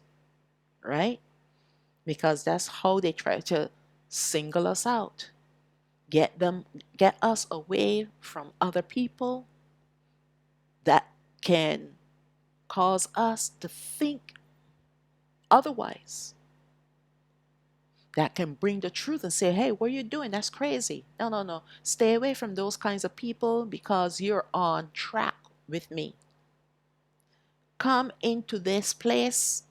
right? Because that's how they try to single us out, get us away from other people that can cause us to think otherwise, that can bring the truth and say, hey, what are you doing? That's crazy. No, no, no. Stay away from those kinds of people because you're on track with me. Come into this place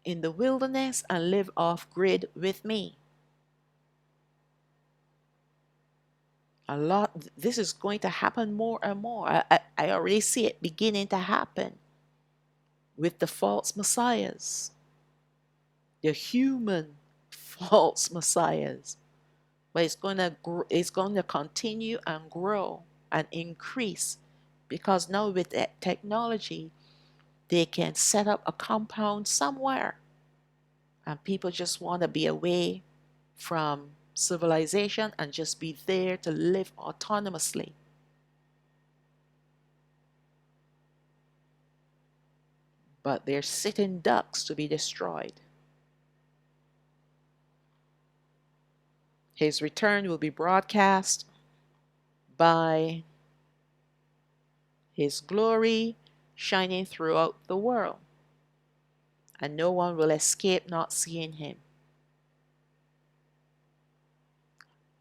in the wilderness and live off grid with me. This is going to happen more and more. I already see it beginning to happen with the false messiahs, the human false messiahs. But it's going to continue and grow and increase because now with that technology, they can set up a compound somewhere, and people just want to be away from civilization and just be there to live autonomously. But they're sitting ducks to be destroyed. His return will be broadcast by his glory shining throughout the world, and no one will escape not seeing him.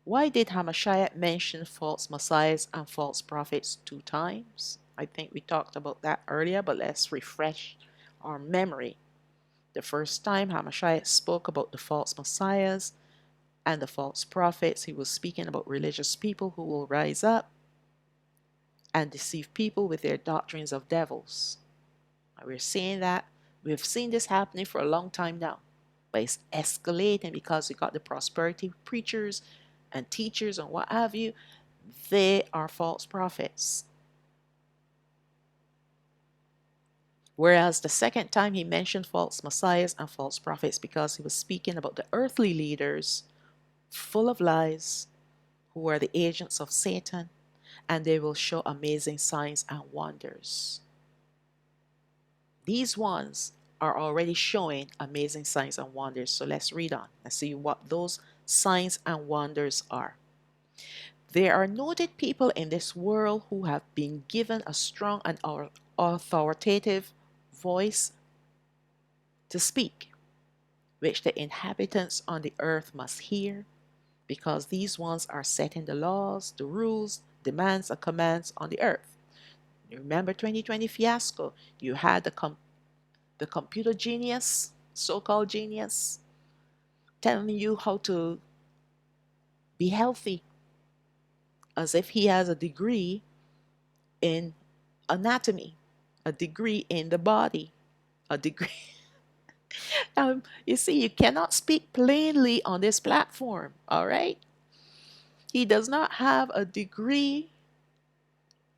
Why did Hamashiach mention false messiahs and false prophets 2 times? I think we talked about that earlier, but let's refresh our memory. The first time Hamashiach spoke about the false messiahs and the false prophets, he was speaking about religious people who will rise up and deceive people with their doctrines of devils. We're seeing that. We've seen this happening for a long time now. But it's escalating because we got the prosperity preachers and teachers and what have you. They are false prophets. Whereas the second time he mentioned false messiahs and false prophets because he was speaking about the earthly leaders full of lies who are the agents of Satan, and they will show amazing signs and wonders. These ones are already showing amazing signs and wonders. So let's read on and see what those signs and wonders are. There are noted people in this world who have been given a strong and authoritative voice to speak, which the inhabitants on the earth must hear, because these ones are setting the laws, the rules, demands, and commands on the earth. You remember 2020 fiasco? You had the computer genius, so-called genius, telling you how to be healthy, as if he has a degree in anatomy, a degree in the body, a degree. You see, you cannot speak plainly on this platform, all right? He does not have a degree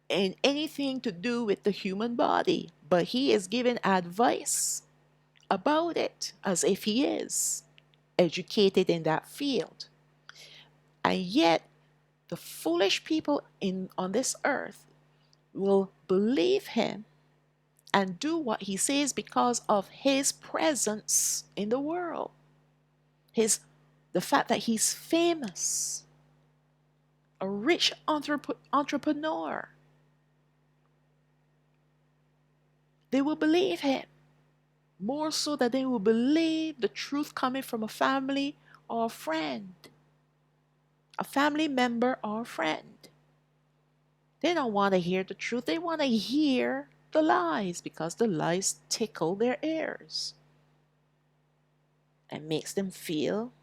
in anything to do with the human body, but he is giving advice about it as if he is educated in that field. And yet, the foolish people on this earth will believe him and do what he says because of his presence in the world. The fact that he's famous, a rich entrepreneur. They will believe him more so than they will believe the truth coming from a family or a friend, a family member or a friend. They don't want to hear the truth. They want to hear the lies because the lies tickle their ears and makes them feel,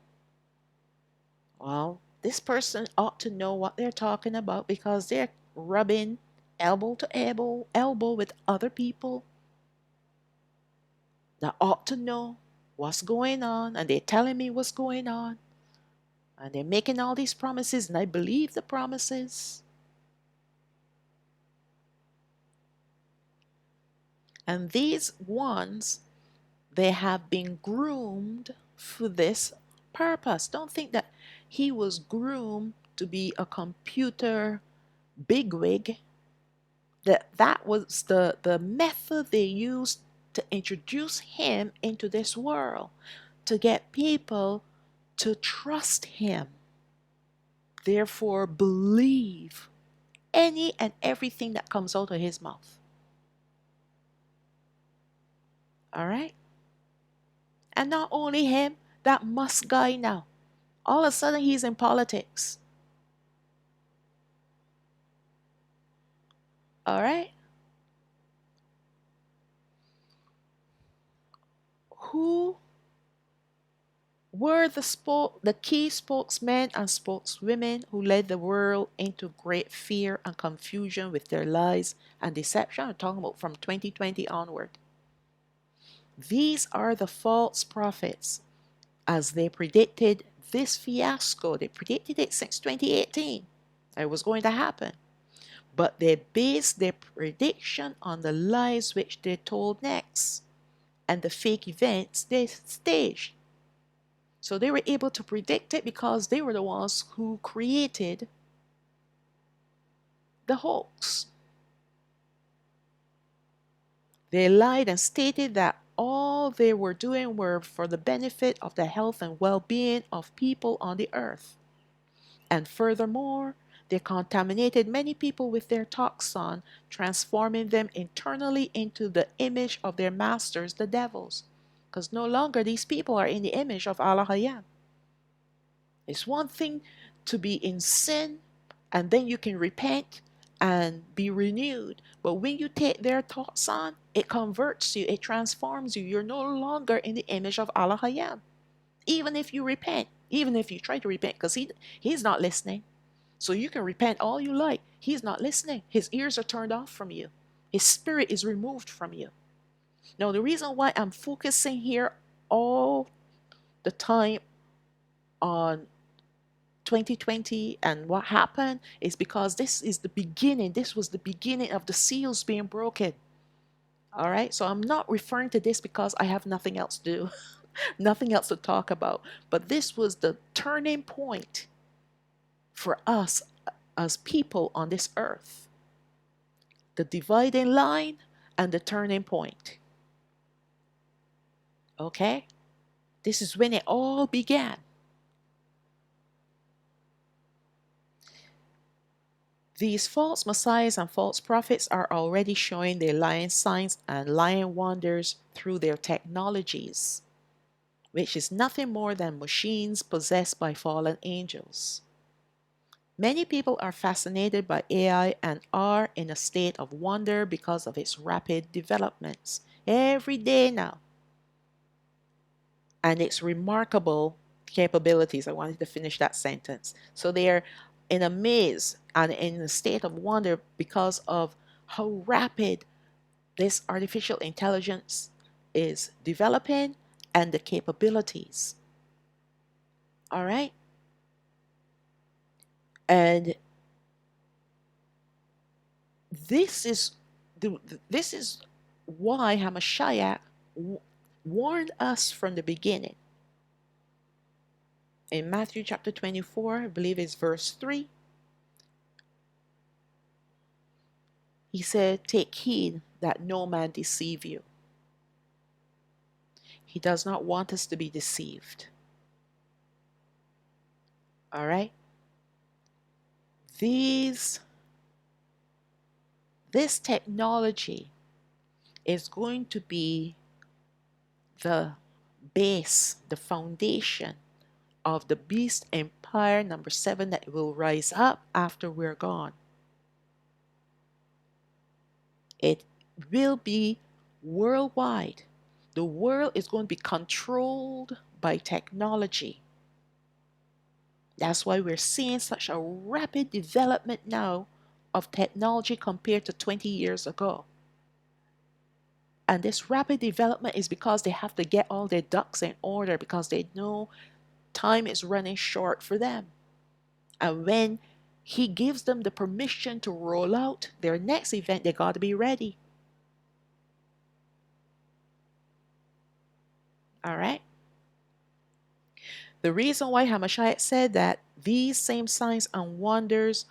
well, this person ought to know what they're talking about because they're rubbing elbow to elbow with other people that ought to know what's going on, and they're telling me what's going on, and they're making all these promises, and I believe the promises. And these ones, they have been groomed for this purpose. Don't think that he was groomed to be a computer bigwig. That was the method they used to introduce him into this world, to get people to trust him, therefore believe any and everything that comes out of his mouth. All right? And not only him, that Musk guy now. All of a sudden he's in politics. All right? Who were the key spokesmen and spokeswomen who led the world into great fear and confusion with their lies and deception? I'm talking about from 2020 onward. These are the false prophets, as they predicted this fiasco. They predicted it since 2018. It was going to happen. But they based their prediction on the lies which they told next and the fake events they staged. So they were able to predict it because they were the ones who created the hoax. They lied and stated that all they were doing were for the benefit of the health and well-being of people on the earth. And furthermore, they contaminated many people with their toxin, transforming them internally into the image of their masters, the devils. Because no longer these people are in the image of Alahayam. It's one thing to be in sin and then you can repent and be renewed. But when you take their thoughts on, it converts you, it transforms you. You're no longer in the image of Alahayam. Even if you repent, even if you try to repent, because he's not listening. So you can repent all you like. He's not listening. His ears are turned off from you. His spirit is removed from you. Now, the reason why I'm focusing here all the time on 2020 and what happened is because this is the beginning. This was the beginning of the seals being broken. All right. So I'm not referring to this because I have nothing else to do, nothing else to talk about. But this was the turning point for us as people on this earth, the dividing line and the turning point. Okay. This is when it all began. These false messiahs and false prophets are already showing their lying signs and lying wonders through their technologies, which is nothing more than machines possessed by fallen angels. Many people are fascinated by AI and are in a state of wonder because of its rapid developments every day now and its remarkable capabilities. I wanted to finish that sentence. So they are in a maze and in a state of wonder because of how rapid this artificial intelligence is developing and the capabilities. All right? And this is this is why Hamashiach warned us from the beginning. In Matthew chapter 24, I believe it's verse 3, he said, "Take heed that no man deceive you." He does not want us to be deceived. All right? This technology is going to be the base, the foundation of the beast empire number 7 that will rise up after we're gone. It will be worldwide. The world is going to be controlled by technology. That's why we're seeing such a rapid development now of technology compared to 20 years ago. And this rapid development is because they have to get all their ducks in order because they know time is running short for them. And when he gives them the permission to roll out their next event, they got to be ready. All right? The reason why Hamashiach said that these same signs and wonders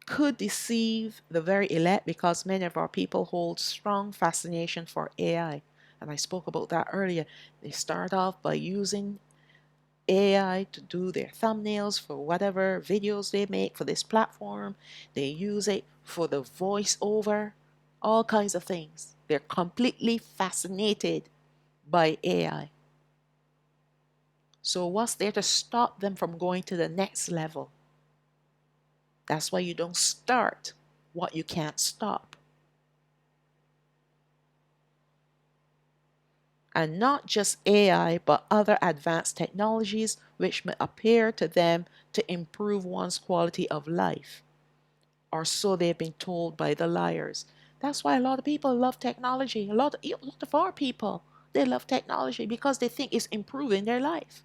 could deceive the very elect because many of our people hold strong fascination for AI. And I spoke about that earlier. They start off by using AI to do their thumbnails for whatever videos they make for this platform. They use it for the voiceover, all kinds of things. They're completely fascinated by AI. So what's there to stop them from going to the next level? That's why you don't start what you can't stop. And not just AI, but other advanced technologies which may appear to them to improve one's quality of life. Or so they've been told by the liars. That's why a lot of people love technology. A lot of our people, they love technology because they think it's improving their life.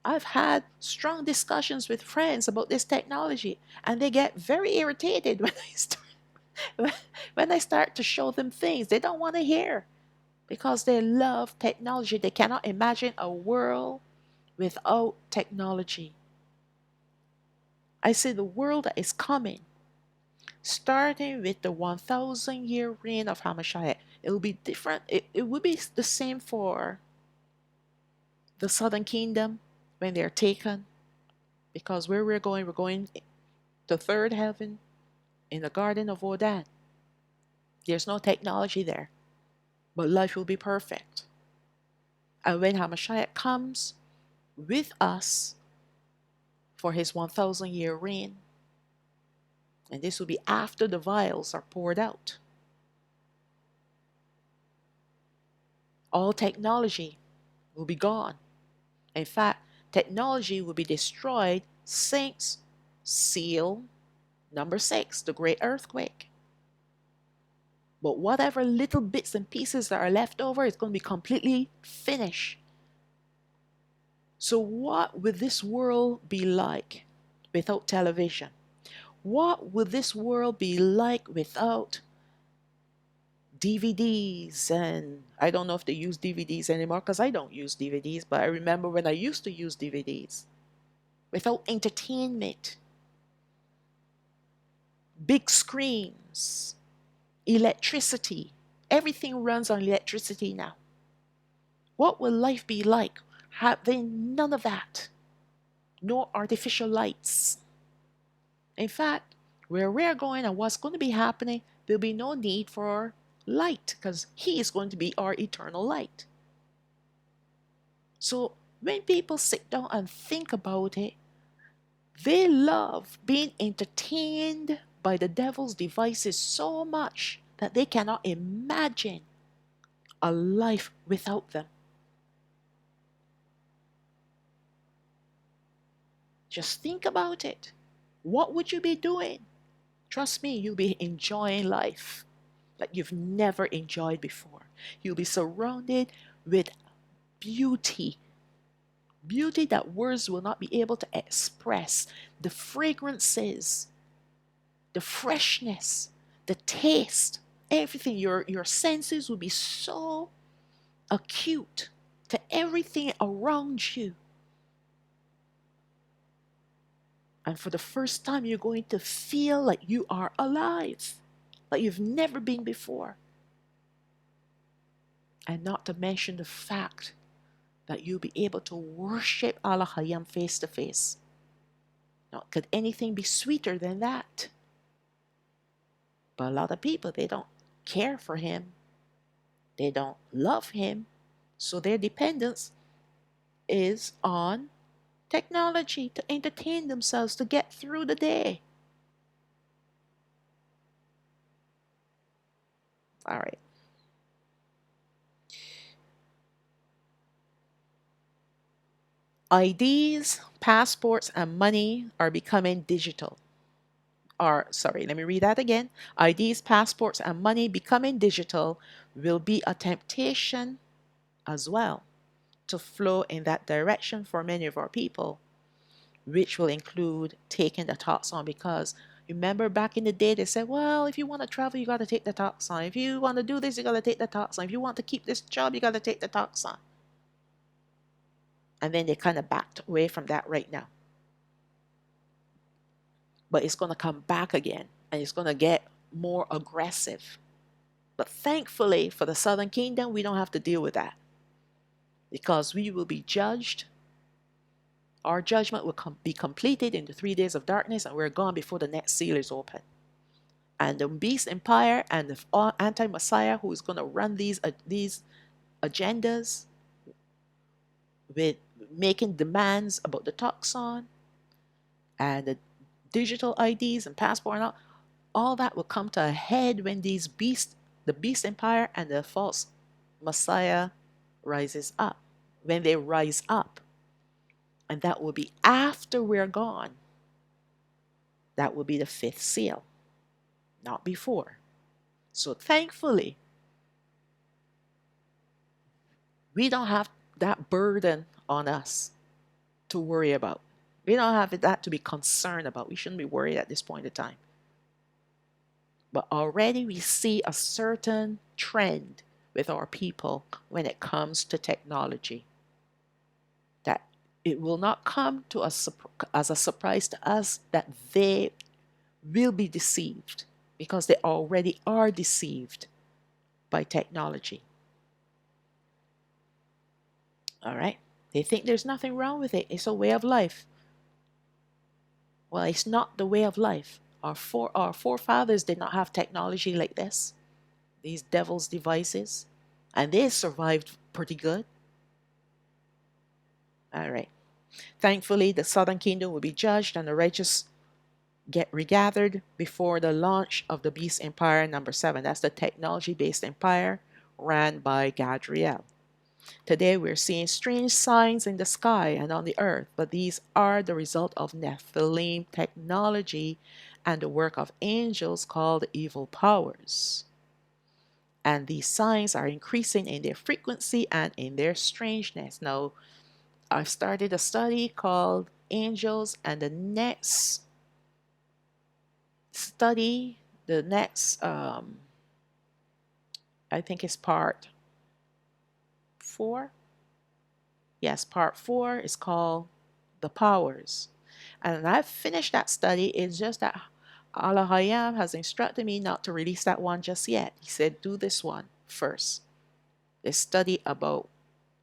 I've had strong discussions with friends about this technology, and they get very irritated when I start to show them things they don't want to hear because they love technology. They cannot imagine a world without technology. I say the world that is coming, starting with the 1,000-year reign of Hamashiach, it will be different. It will be the same for the southern kingdom when they're taken, because where we're going to third heaven in the Garden of Eden. There's no technology there, but life will be perfect. And when Hamashiach comes with us for his 1,000-year reign. And this will be after the vials are poured out. All technology will be gone. In fact, technology will be destroyed since seal number 6, the great earthquake. But whatever little bits and pieces that are left over is going to be completely finished. So what would this world be like without television? What would this world be like without DVDs? And I don't know if they use DVDs anymore because I don't use DVDs, but I remember when I used to use DVDs. Without entertainment, big screens, electricity. Everything runs on electricity now. What will life be like having none of that? No artificial lights. In fact, where we're going and what's going to be happening, there'll be no need for light because He is going to be our eternal light. So when people sit down and think about it, they love being entertained by the devil's devices so much that they cannot imagine a life without them. Just think about it. What would you be doing? Trust me, you'll be enjoying life like you've never enjoyed before. You'll be surrounded with beauty. Beauty that words will not be able to express. The fragrances, the freshness, the taste, everything. Your senses will be so acute to everything around you. And for the first time, you're going to feel like you are alive, like you've never been before. And not to mention the fact that you'll be able to worship Alahayam face to face. Now, could anything be sweeter than that? But a lot of people, they don't care for Him. They don't love Him. So their dependence is on technology to entertain themselves, to get through the day. All right. IDs, passports, and money are becoming digital. Let me read that again. IDs, passports, and money becoming digital will be a temptation as well to flow in that direction for many of our people, which will include taking the taxon. Because remember back in the day, they said, well, if you want to travel, you got to take the taxon. If you want to do this, you got to take the taxon. If you want to keep this job, you got to take the taxon. And then they kind of backed away from that right now. But it's going to come back again, and it's going to get more aggressive. But thankfully, for the Southern Kingdom, we don't have to deal with that, because we will be judged. Our judgment will be completed in the 3 days of darkness, and we're gone before the next seal is open. And the beast empire and the anti-Messiah who is going to run these agendas with making demands about the taxon and the digital IDs and passport and all that will come to a head when the beast empire and the false Messiah rises up. When they rise up. And that will be after we're gone. That will be the 5th seal, not before. So thankfully, we don't have that burden on us to worry about. We don't have that to be concerned about. We shouldn't be worried at this point in time. But already we see a certain trend with our people when it comes to technology. That it will not come to us as a surprise to us that they will be deceived, because they already are deceived by technology. All right? They think there's nothing wrong with it. It's a way of life. Well, it's not the way of life. Our forefathers did not have technology like this, these devil's devices, and they survived pretty good. All right. Thankfully, the southern kingdom will be judged and the righteous get regathered before the launch of the beast empire number 7. That's the technology-based empire ran by Gadriel. Today we're seeing strange signs in the sky and on the earth, but these are the result of Nephilim technology and the work of angels called evil powers. And these signs are increasing in their frequency and in their strangeness. Now, I've started a study called Angels, and the next study, the next, I think it's part 4. Yes, part 4 is called The Powers. And I've finished that study. It's just that Alahayam has instructed me not to release that one just yet. He said, do this one first. This study about,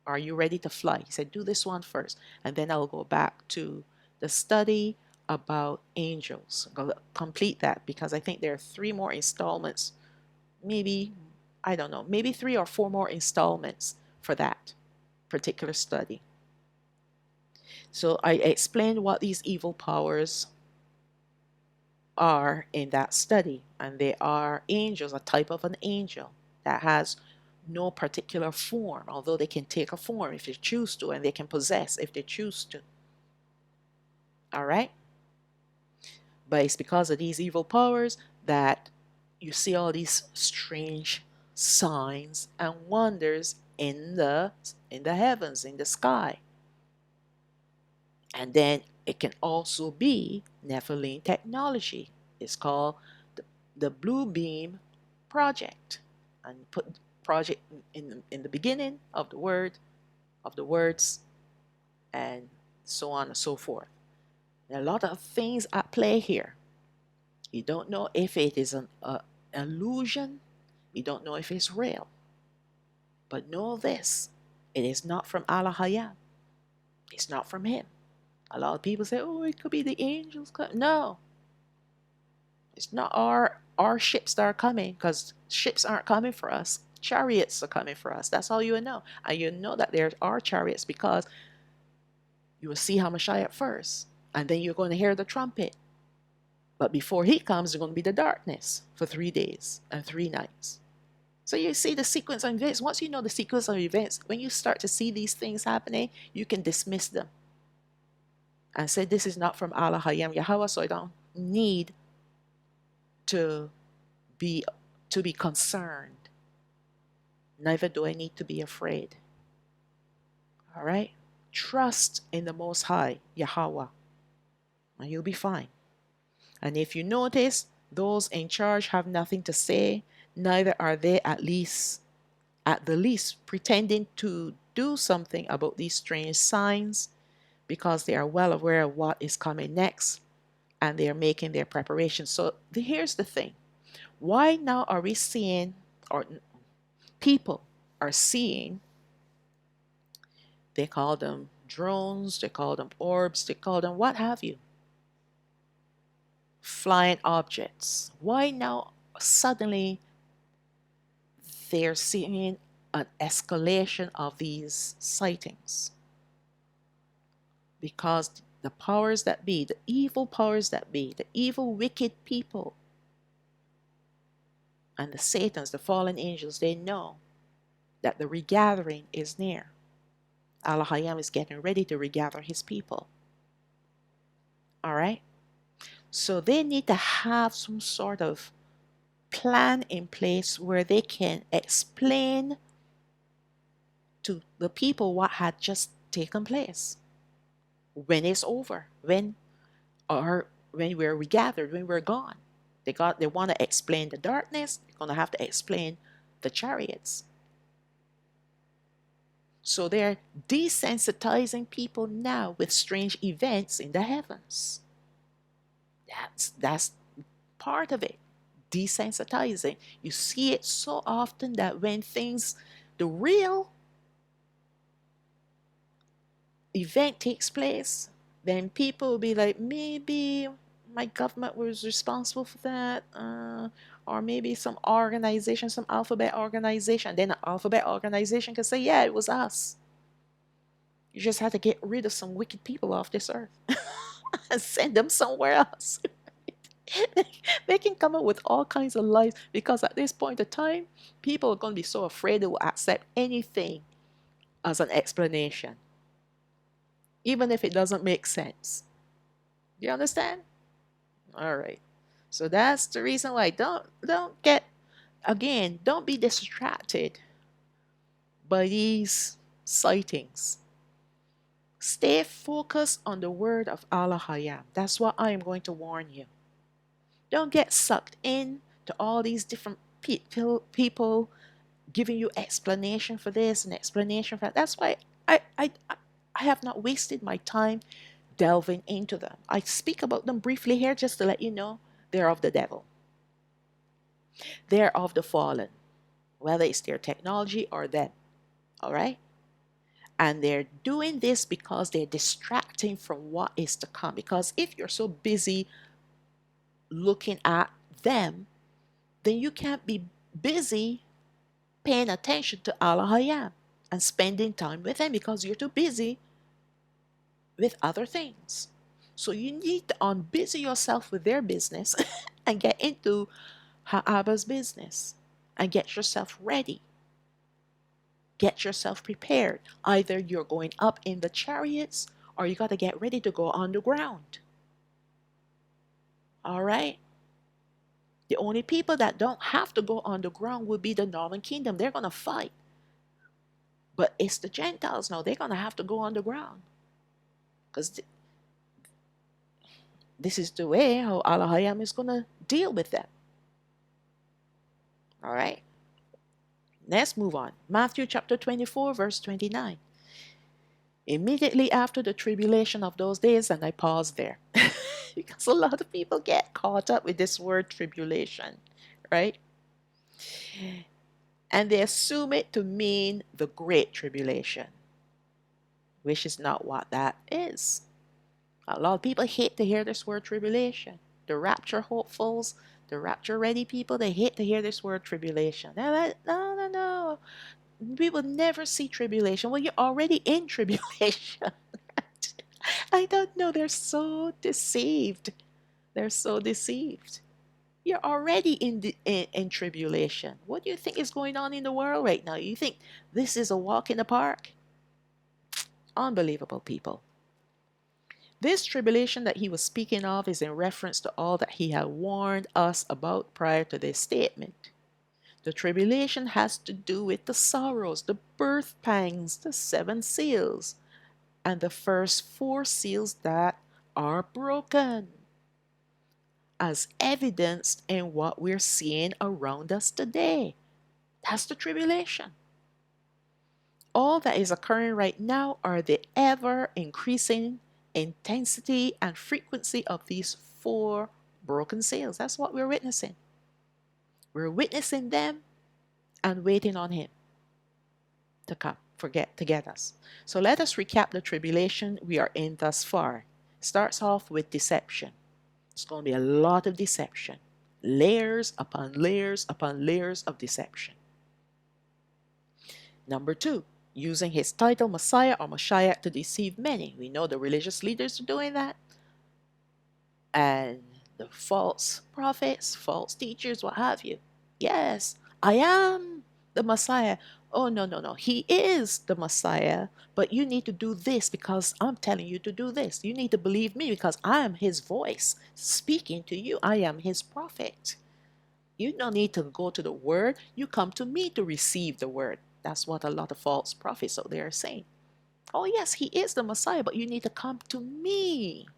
are you ready to fly? He said, do this one first. And then I'll go back to the study about angels. I'm going to complete that because I think there are 3 more installments. Maybe, I don't know, maybe 3 or 4 more installments for that particular study. So I explained what these evil powers are in that study, and they are angels, a type of an angel that has no particular form, although they can take a form if they choose to, and they can possess if they choose to. All right? But it's because of these evil powers that you see all these strange signs and wonders in the heavens, in the sky. And then it can also be Nephilim technology. It's called the Blue Beam Project. And put project in the beginning of the words, and so on and so forth. There are a lot of things at play here. You don't know if it is an illusion. You don't know if it's real. But know this, it is not from Alahayam. It's not from him. A lot of people say, oh, it could be the angels. No. It's not our ships that are coming, because ships aren't coming for us. Chariots are coming for us. That's all you know. And you know that there are chariots because you will see Hamashiach first. And then you're going to hear the trumpet. But before he comes, there's going to be the darkness for 3 days and 3 nights. So you see the sequence of events. Once you know the sequence of events, when you start to see these things happening, you can dismiss them and say, this is not from Alahayam Yahweh, so I don't need to be concerned. Neither do I need to be afraid. All right? Trust in the Most High, Yahweh, and you'll be fine. And if you notice, those in charge have nothing to say, neither are they at the least pretending to do something about these strange signs, because they are well aware of what is coming next and they are making their preparations. So here's the thing. Why now are we seeing, or people are seeing, they call them drones, they call them orbs, they call them what have you, flying objects? Why now suddenly they're seeing an escalation of these sightings? Because the powers that be, the evil powers that be, the evil wicked people, and the Satans, the fallen angels, they know that the regathering is near. Alahayam is getting ready to regather his people. All right? So they need to have some sort of plan in place where they can explain to the people what had just taken place. When it's over, when we're regathered, when we're gone. They want to explain the darkness, they're going to have to explain the chariots. So they're desensitizing people now with strange events in the heavens. That's part of it. Desensitizing. You see it so often that when the real event takes place, then people will be like, maybe my government was responsible for that, or maybe some organization, some alphabet organization. Then an alphabet organization can say, yeah, it was us. You just have to get rid of some wicked people off this earth and send them somewhere else. They can come up with all kinds of lies because at this point in time, people are going to be so afraid they will accept anything as an explanation, even if it doesn't make sense. Do you understand? All right. So that's the reason why don't get, again, don't be distracted by these sightings. Stay focused on the word of Alahayam. That's what I am going to warn you. Don't get sucked in to all these different people giving you explanation for this and explanation for that. That's why I have not wasted my time delving into them. I speak about them briefly here just to let you know they're of the devil. They're of the fallen, whether it's their technology or them. All right? And they're doing this because they're distracting from what is to come. Because if you're so busy looking at them, then you can't be busy paying attention to Alahayam and spending time with them because you're too busy with other things. So you need to unbusy yourself with their business and get into Ha'aba's business and get yourself ready. Get yourself prepared. Either you're going up in the chariots or you got to get ready to go underground. All right? The only people that don't have to go underground would be the northern kingdom. They're going to fight. But it's the Gentiles now. They're going to have to go underground. Because this is the way how Alahayam is going to deal with them. All right? Let's move on. Matthew chapter 24, verse 29. Immediately after the tribulation of those days, and I pause there because a lot of people get caught up with this word tribulation, right? And they assume it to mean the great tribulation, which is not what that is. A lot of people hate to hear this word tribulation. The rapture hopefuls, the rapture ready people, they hate to hear this word tribulation. They're like, no. We will never see tribulation. Well, you're already in tribulation. I don't know. They're so deceived. They're so deceived. You're already in tribulation. What do you think is going on in the world right now? You think this is a walk in the park? Unbelievable, people. This tribulation that he was speaking of is in reference to all that he had warned us about prior to this statement. The tribulation has to do with the sorrows, the birth pangs, the 7 seals, and the first 4 seals that are broken, as evidenced in what we're seeing around us today. That's the tribulation. All that is occurring right now are the ever increasing intensity and frequency of these 4 broken seals. That's what we're witnessing. We're witnessing them and waiting on him to come, to get us. So let us recap the tribulation we are in thus far. Starts off with deception. It's going to be a lot of deception. Layers upon layers upon layers of deception. Number 2, using his title Messiah or Mashiach to deceive many. We know the religious leaders are doing that. And the false prophets, false teachers, what have you. Yes, I am the Messiah. Oh, no. He is the Messiah, but you need to do this because I'm telling you to do this. You need to believe me because I am his voice speaking to you. I am his prophet. You don't need to go to the word. You come to me to receive the word. That's what a lot of false prophets out there are saying. Oh, yes, he is the Messiah, but you need to come to me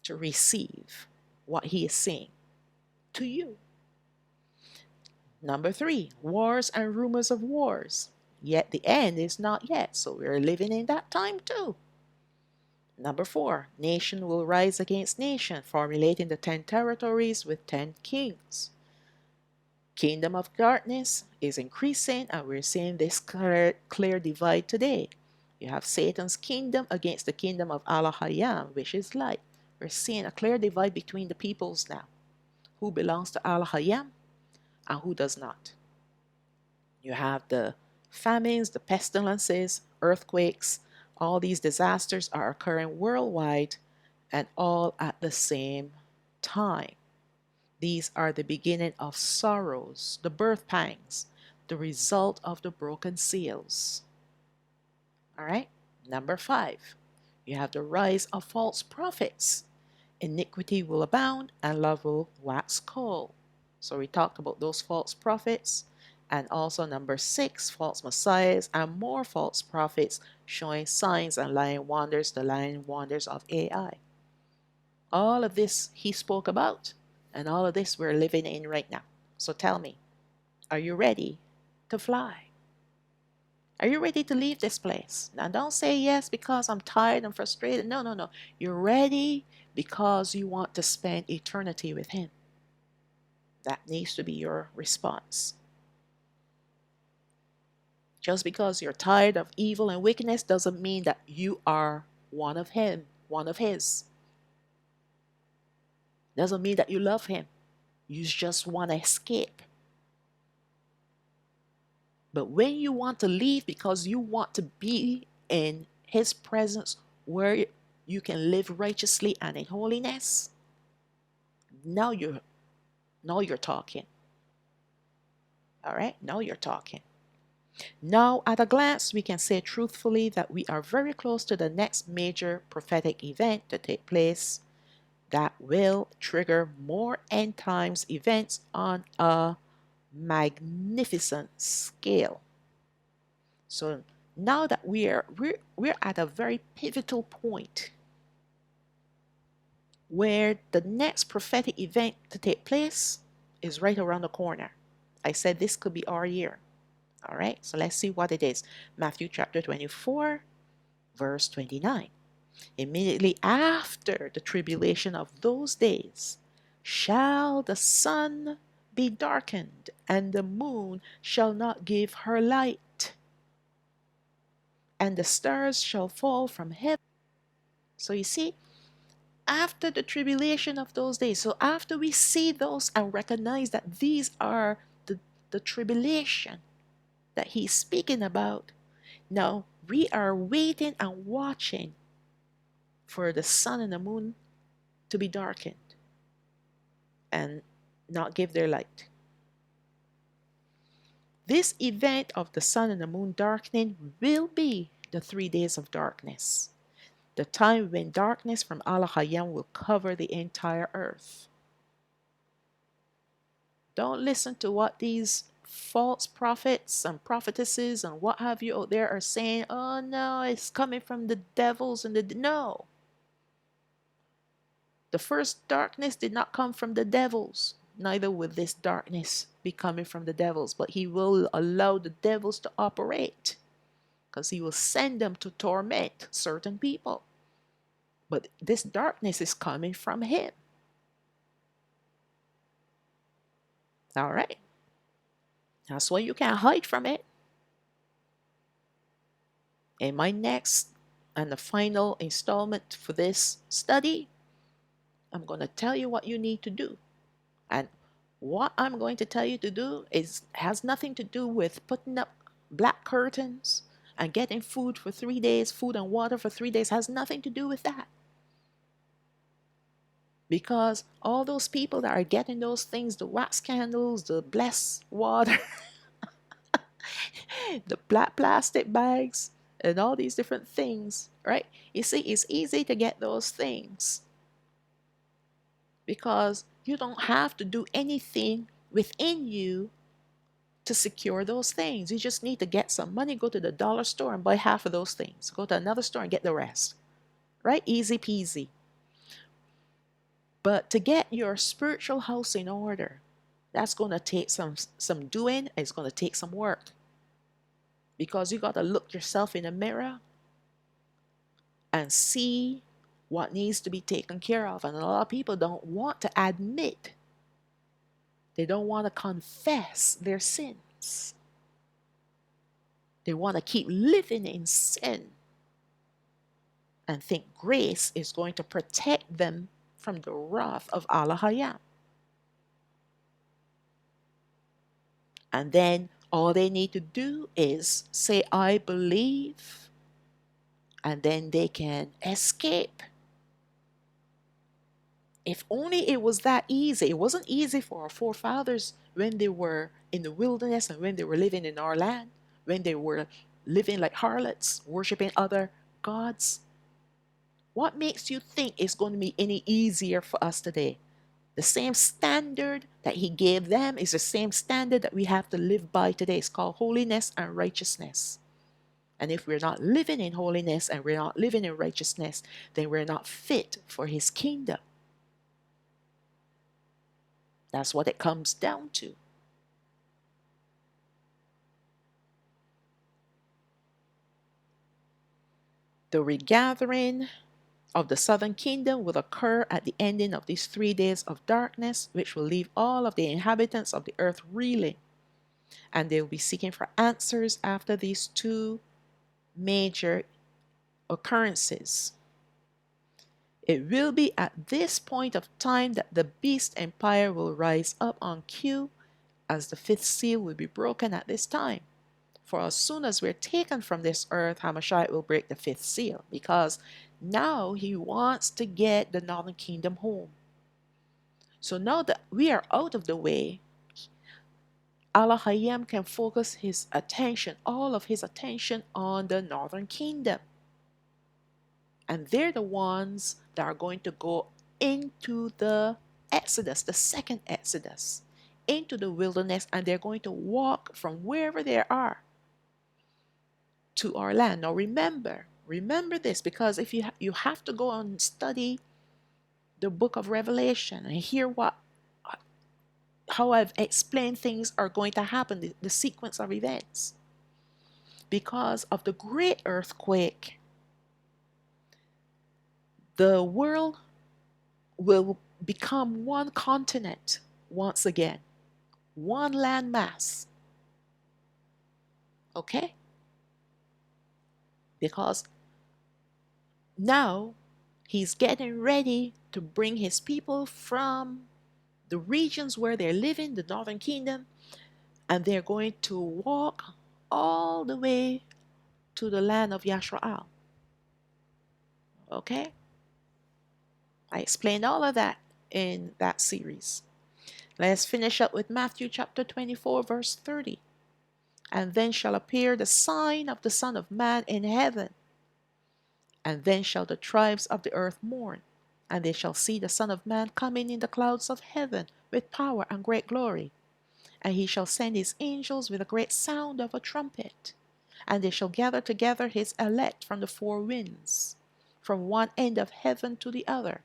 to receive what he is saying to you. Number 3, wars and rumors of wars. Yet the end is not yet, so we're living in that time too. Number 4, nation will rise against nation, formulating the 10 territories with 10 kings. Kingdom of darkness is increasing, and we're seeing this clear divide today. You have Satan's kingdom against the kingdom of Alahayam, which is light. We're seeing a clear divide between the peoples now. Who belongs to Alahayam and who does not. You have the famines, the pestilences, earthquakes, All these disasters are occurring worldwide and all at the same time. These are the beginning of sorrows, the birth pangs, the result of the broken seals. All right? Number 5, you have the rise of false prophets. Iniquity will abound and love will wax cold. So we talked about those false prophets. And also number 6, false messiahs and more false prophets showing signs and lying wonders, the lying wonders of AI. All of this he spoke about, and all of this we're living in right now. So tell me, are you ready to fly? Are you ready to leave this place? Now, don't say yes because I'm tired and frustrated. No, no, no. You're ready because you want to spend eternity with Him. That needs to be your response. Just because you're tired of evil and wickedness doesn't mean that you are one of Him, one of His. Doesn't mean that you love Him. You just want to escape. But when you want to leave because you want to be in His presence where you can live righteously and in holiness, now you're talking. All right? Now you're talking. Now, at a glance, we can say truthfully that we are very close to the next major prophetic event to take place that will trigger more end times events on a magnificent scale. So now that we're at a very pivotal point where the next prophetic event to take place is right around the corner. I said this could be our year. All right, so let's see what it is. Matthew chapter 24, verse 29. Immediately after the tribulation of those days, shall the sun be darkened, and the moon shall not give her light, and the stars shall fall from heaven. So you see, after the tribulation of those days, so after we see those and recognize that these are the tribulation that he's speaking about, now we are waiting and watching for the sun and the moon to be darkened and not give their light. This event of the sun and the moon darkening will be the 3 days of darkness, the time when darkness from Alahayam will cover the entire earth. Don't listen to what these false prophets and prophetesses and what have you out there are saying. Oh no, it's coming from the devils and no. The first darkness did not come from the devils. Neither will this darkness be coming from the devils, but he will allow the devils to operate because he will send them to torment certain people. But this darkness is coming from him. All right. That's why you can't hide from it. In my next and the final installment for this study, I'm going to tell you what you need to do. And what I'm going to tell you to do has nothing to do with putting up black curtains and getting food for 3 days, food and water for 3 days, has nothing to do with that. Because all those people that are getting those things, the wax candles, the blessed water, the black plastic bags, and all these different things, right? You see, it's easy to get those things because you don't have to do anything within you to secure those things. You just need to get some money, go to the dollar store and buy half of those things. Go to another store and get the rest. Right? Easy peasy. But to get your spiritual house in order, that's going to take some doing. It's going to take some work. Because you got to look yourself in the mirror and see what needs to be taken care of. And a lot of people don't want to admit. They don't want to confess their sins. They want to keep living in sin and think grace is going to protect them from the wrath of Alahayam. And then all they need to do is say, I believe and then they can escape. If only it was that easy. It wasn't easy for our forefathers when they were in the wilderness and when they were living in our land, when they were living like harlots, worshiping other gods. What makes you think it's going to be any easier for us today? The same standard that he gave them is the same standard that we have to live by today. It's called holiness and righteousness. And if we're not living in holiness and we're not living in righteousness, then we're not fit for his kingdom. That's what it comes down to. The regathering of the southern kingdom will occur at the ending of these 3 days of darkness, which will leave all of the inhabitants of the earth reeling. And they will be seeking for answers after these two major occurrences. It will be at this point of time that the beast empire will rise up on cue, as the fifth seal will be broken at this time. For as soon as we're taken from this earth, Hamashiach will break the fifth seal, because now he wants to get the northern kingdom home. So now that we are out of the way, Alahayam can focus his attention, all of his attention, on the northern kingdom. And they're the ones that are going to go into the Exodus, the second Exodus, into the wilderness, and they're going to walk from wherever they are to our land. Now remember this, because if you have to go and study the book of Revelation and hear how I've explained things are going to happen, the sequence of events. Because of the great earthquake, the world will become one continent once again, one landmass. Okay? Because now he's getting ready to bring his people from the regions where they're living, the northern kingdom, and they're going to walk all the way to the land of Yashraal. Okay? I explained all of that in that series. Let's finish up with Matthew chapter 24, verse 30. And then shall appear the sign of the Son of Man in heaven. And then shall the tribes of the earth mourn, and they shall see the Son of Man coming in the clouds of heaven with power and great glory. And he shall send his angels with a great sound of a trumpet, and they shall gather together his elect from the four winds, from one end of heaven to the other.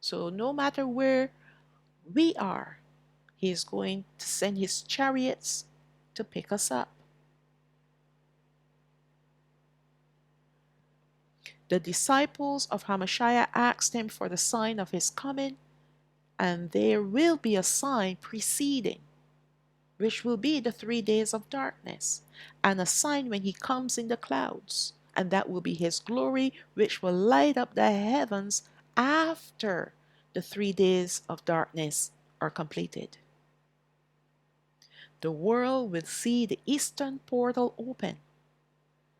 So no matter where we are, he is going to send his chariots to pick us up. The disciples of Hamashiach asked him for the sign of his coming, and there will be a sign preceding, which will be the 3 days of darkness, and a sign when he comes in the clouds, and that will be his glory, which will light up the heavens after the 3 days of darkness are completed. The world will see the eastern portal open,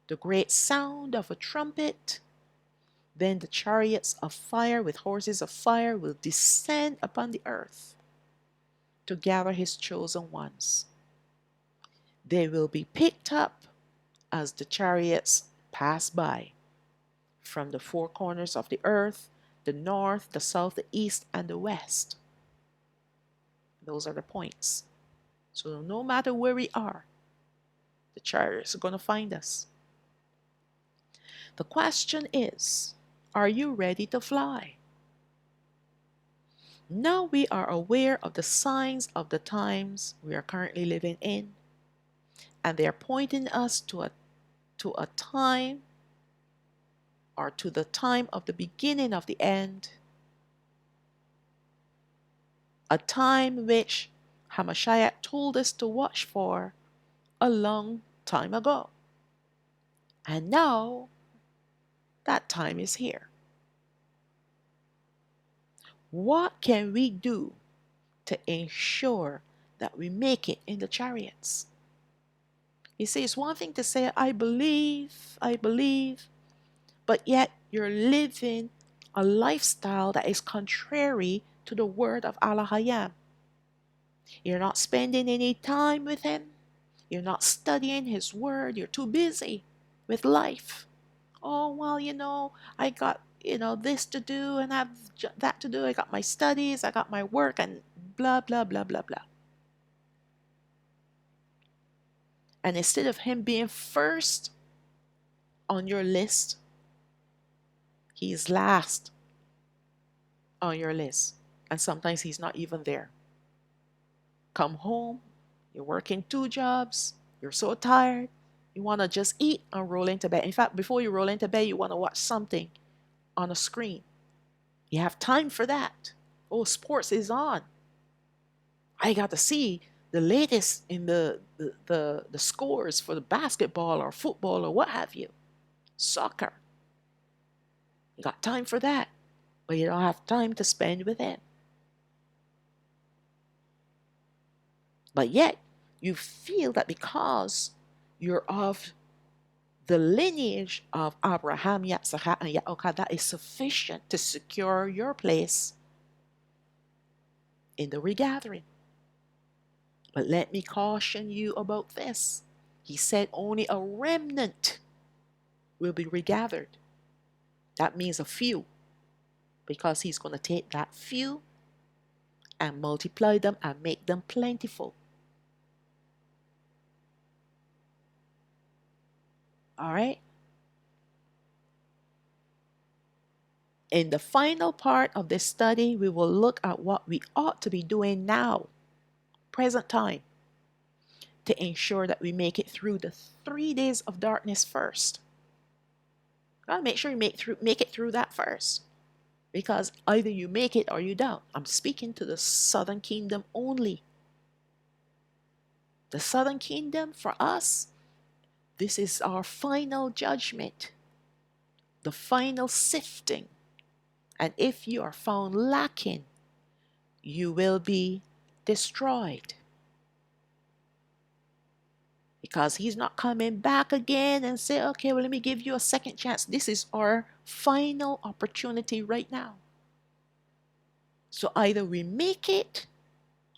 the great sound of a trumpet. Then the chariots of fire with horses of fire will descend upon the earth to gather his chosen ones. They will be picked up as the chariots pass by from the four corners of the earth, the north, the south, the east, and the west. Those are the points. So no matter where we are, the chariots are going to find us. The question is, are you ready to fly? Now we are aware of the signs of the times we are currently living in, and they are pointing us to a time, or to the time of the beginning of the end, a time which Hamashiach told us to watch for a long time ago. And now that time is here. What can we do to ensure that we make it in the chariots? You see, it's one thing to say, I believe, but yet you're living a lifestyle that is contrary to the word of Alahayam. You're not spending any time with him. You're not studying his word. You're too busy with life. Oh, well, I got, this to do and I have that to do. I got my studies, I got my work, and blah, blah, blah, blah, blah. And instead of him being first on your list, he's last on your list. And sometimes he's not even there. Come home, you're working 2 jobs, you're so tired, you want to just eat and roll into bed. In fact, before you roll into bed, you want to watch something on a screen. You have time for that. Oh, sports is on. I got to see the latest in the scores for the basketball or football or what have you. Soccer. You got time for that, but you don't have time to spend with him. But yet, you feel that because you're of the lineage of Abraham, Yitzhak, and Yaakov, that is sufficient to secure your place in the regathering. But let me caution you about this. He said only a remnant will be regathered. That means a few, because he's going to take that few and multiply them and make them plentiful. All right? In the final part of this study, we will look at what we ought to be doing now, present time, to ensure that we make it through the 3 days of darkness first. Gotta make sure you make it through that first. Because either you make it or you don't. I'm speaking to the southern kingdom only. The southern kingdom, for us, this is our final judgment, the final sifting. And if you are found lacking, you will be destroyed. Because he's not coming back again and say, okay, well, let me give you a second chance. This is our final opportunity right now. So either we make it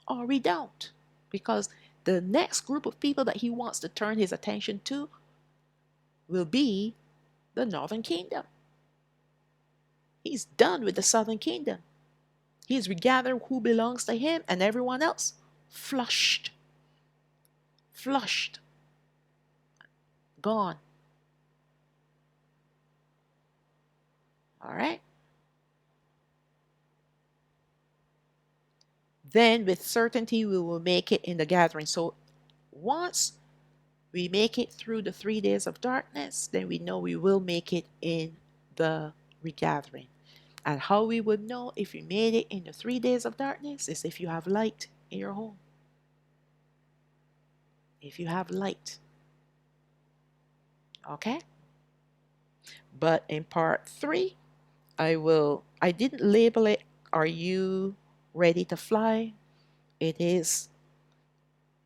or we don't. Because the next group of people that he wants to turn his attention to will be the northern kingdom. He's done with the southern kingdom. He's regathered who belongs to him, and everyone else flushed, gone. All right? Then with certainty we will make it in the gathering. So once we make it through the 3 days of darkness, then we know we will make it in the regathering. And how we would know if you made it in the 3 days of darkness is if you have light in your home. If you have light. Okay? But in part 3, I didn't label it, are you ready to fly? It is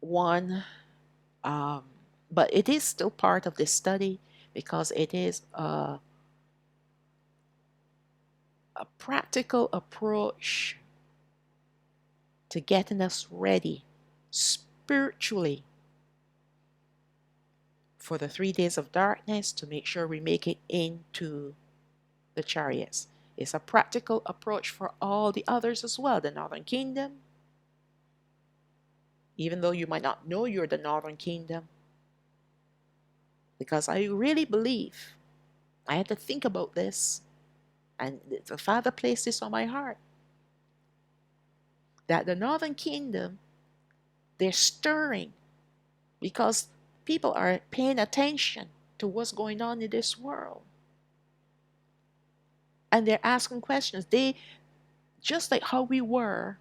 one, but it is still part of this study because it is a practical approach to getting us ready spiritually for the 3 days of darkness to make sure we make it into the chariots. It's a practical approach for all the others as well. The northern kingdom, even though you might not know you're the northern kingdom, because I really believe, I had to think about this, and the Father placed this on my heart, that the northern kingdom, they're stirring because people are paying attention to what's going on in this world. And they're asking questions. They, just like how we were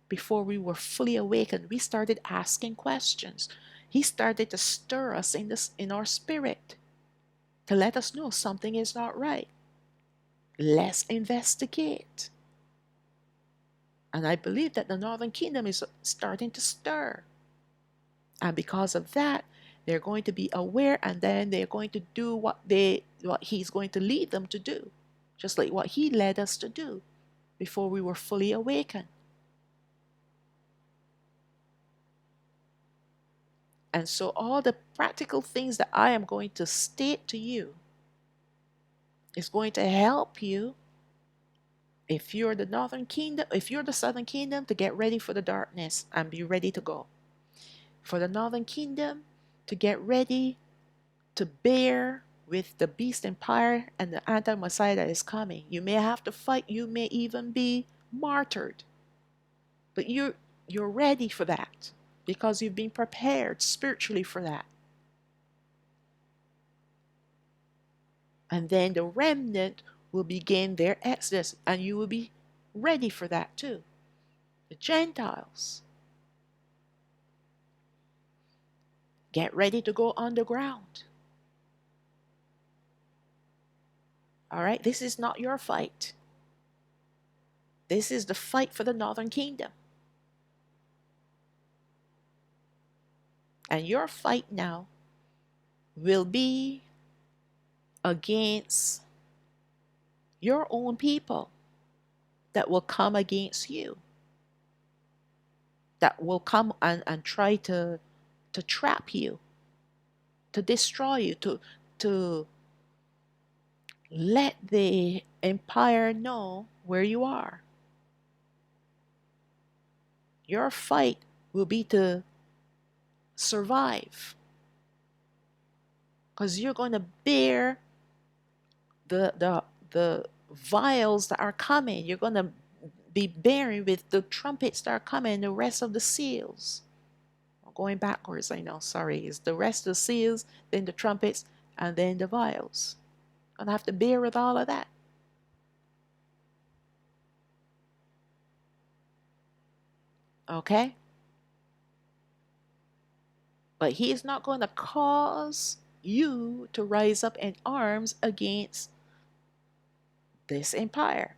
before we were fully awakened, we started asking questions. He started to stir us in our spirit to let us know something is not right. Let's investigate. And I believe that the northern kingdom is starting to stir. And because of that, They're going to be aware, and then they're going to do what he's going to lead them to do, just like what he led us to do before we were fully awakened. And so all the practical things that I am going to state to you is going to help you, if you're the northern kingdom, if you're the southern kingdom, to get ready for the darkness and be ready to go. For the northern kingdom, to get ready to bear with the beast empire and the anti-Messiah that is coming. You may have to fight, you may even be martyred. But you're ready for that because you've been prepared spiritually for that. And then the remnant will begin their exodus, and you will be ready for that too. The Gentiles get ready to go underground. All right, this is not your fight. This is the fight for the northern kingdom. And your fight now will be against your own people that will come against you, that will come and try to trap you, to destroy you, to let the empire know where you are. Your fight will be to survive, because you're going to bear the vials that are coming. You're going to be bearing with the trumpets that are coming, the rest of the seals. I'm going backwards, I know, sorry. It's the rest of the seals, then the trumpets, and then the vials. I'm going to have to bear with all of that. Okay? But he is not going to cause you to rise up in arms against this empire.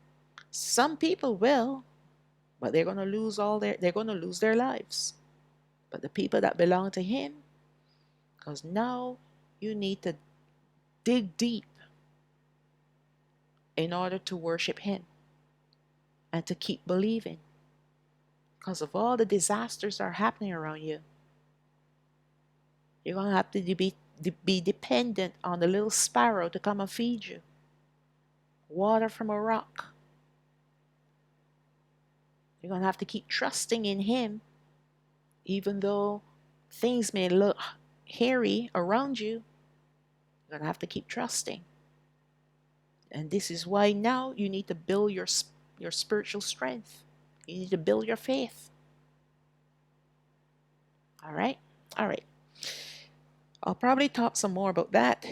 Some people will, but they're going to lose they're going to lose their lives. But the people that belong to him, because now you need to dig deep in order to worship him and to keep believing, because of all the disasters that are happening around you. You're going to have to be dependent on the little sparrow to come and feed you. Water from a rock. You're going to have to keep trusting in him, even though things may look hairy around you. You're going to have to keep trusting. And this is why now you need to build your spiritual strength. You need to build your faith. All right? All right. I'll probably talk some more about that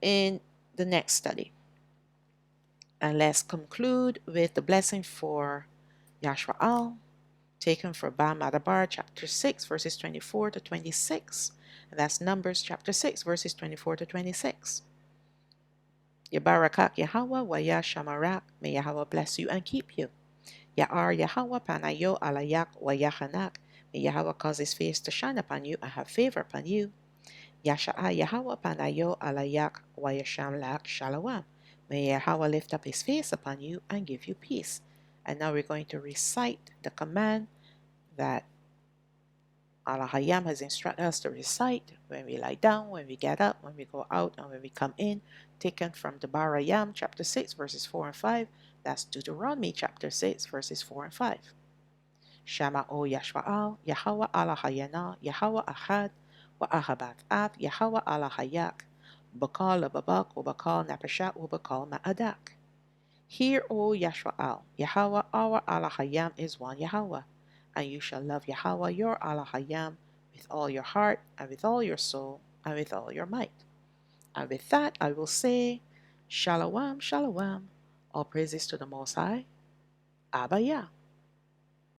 in the next study. And let's conclude with the blessing for Yashwa'al, taken from Bam Adabar, chapter 6, verses 24 to 26. And that's Numbers chapter 6, verses 24 to 26. Yabarakak Yahweh wa Yashamarak, may Yahweh bless you and keep you. Ya'ar Yahweh panayo alayak wa yahanak, may Yahweh cause his face to shine upon you and have favor upon you. Yasha'a Yahweh panayo alayak wa yashamlak Shalawam, may Yahweh lift up his face upon you and give you peace. And now we're going to recite the command that Alahayam has instructed us to recite when we lie down, when we get up, when we go out, and when we come in, taken from the Barayam chapter 6 verses 4 and 5. That's Deuteronomy chapter 6 verses 4 and 5. Shama o Yashwa'al, Yahweh Alahayana, Yahweh Ahad, wa Ahabat Ab, Yahweh Alahayak, Bakal Lababak, Ubakal Napashat, Ubakal Ma'adak. Hear, O Yashwa'al, Yahweh our Alahayam is one Yahweh, and you shall love Yahweh your Alahayam with all your heart, and with all your soul, and with all your might. And with that I will say, Shalawam, Shalawam, all praises to the Most High, Abba Yah.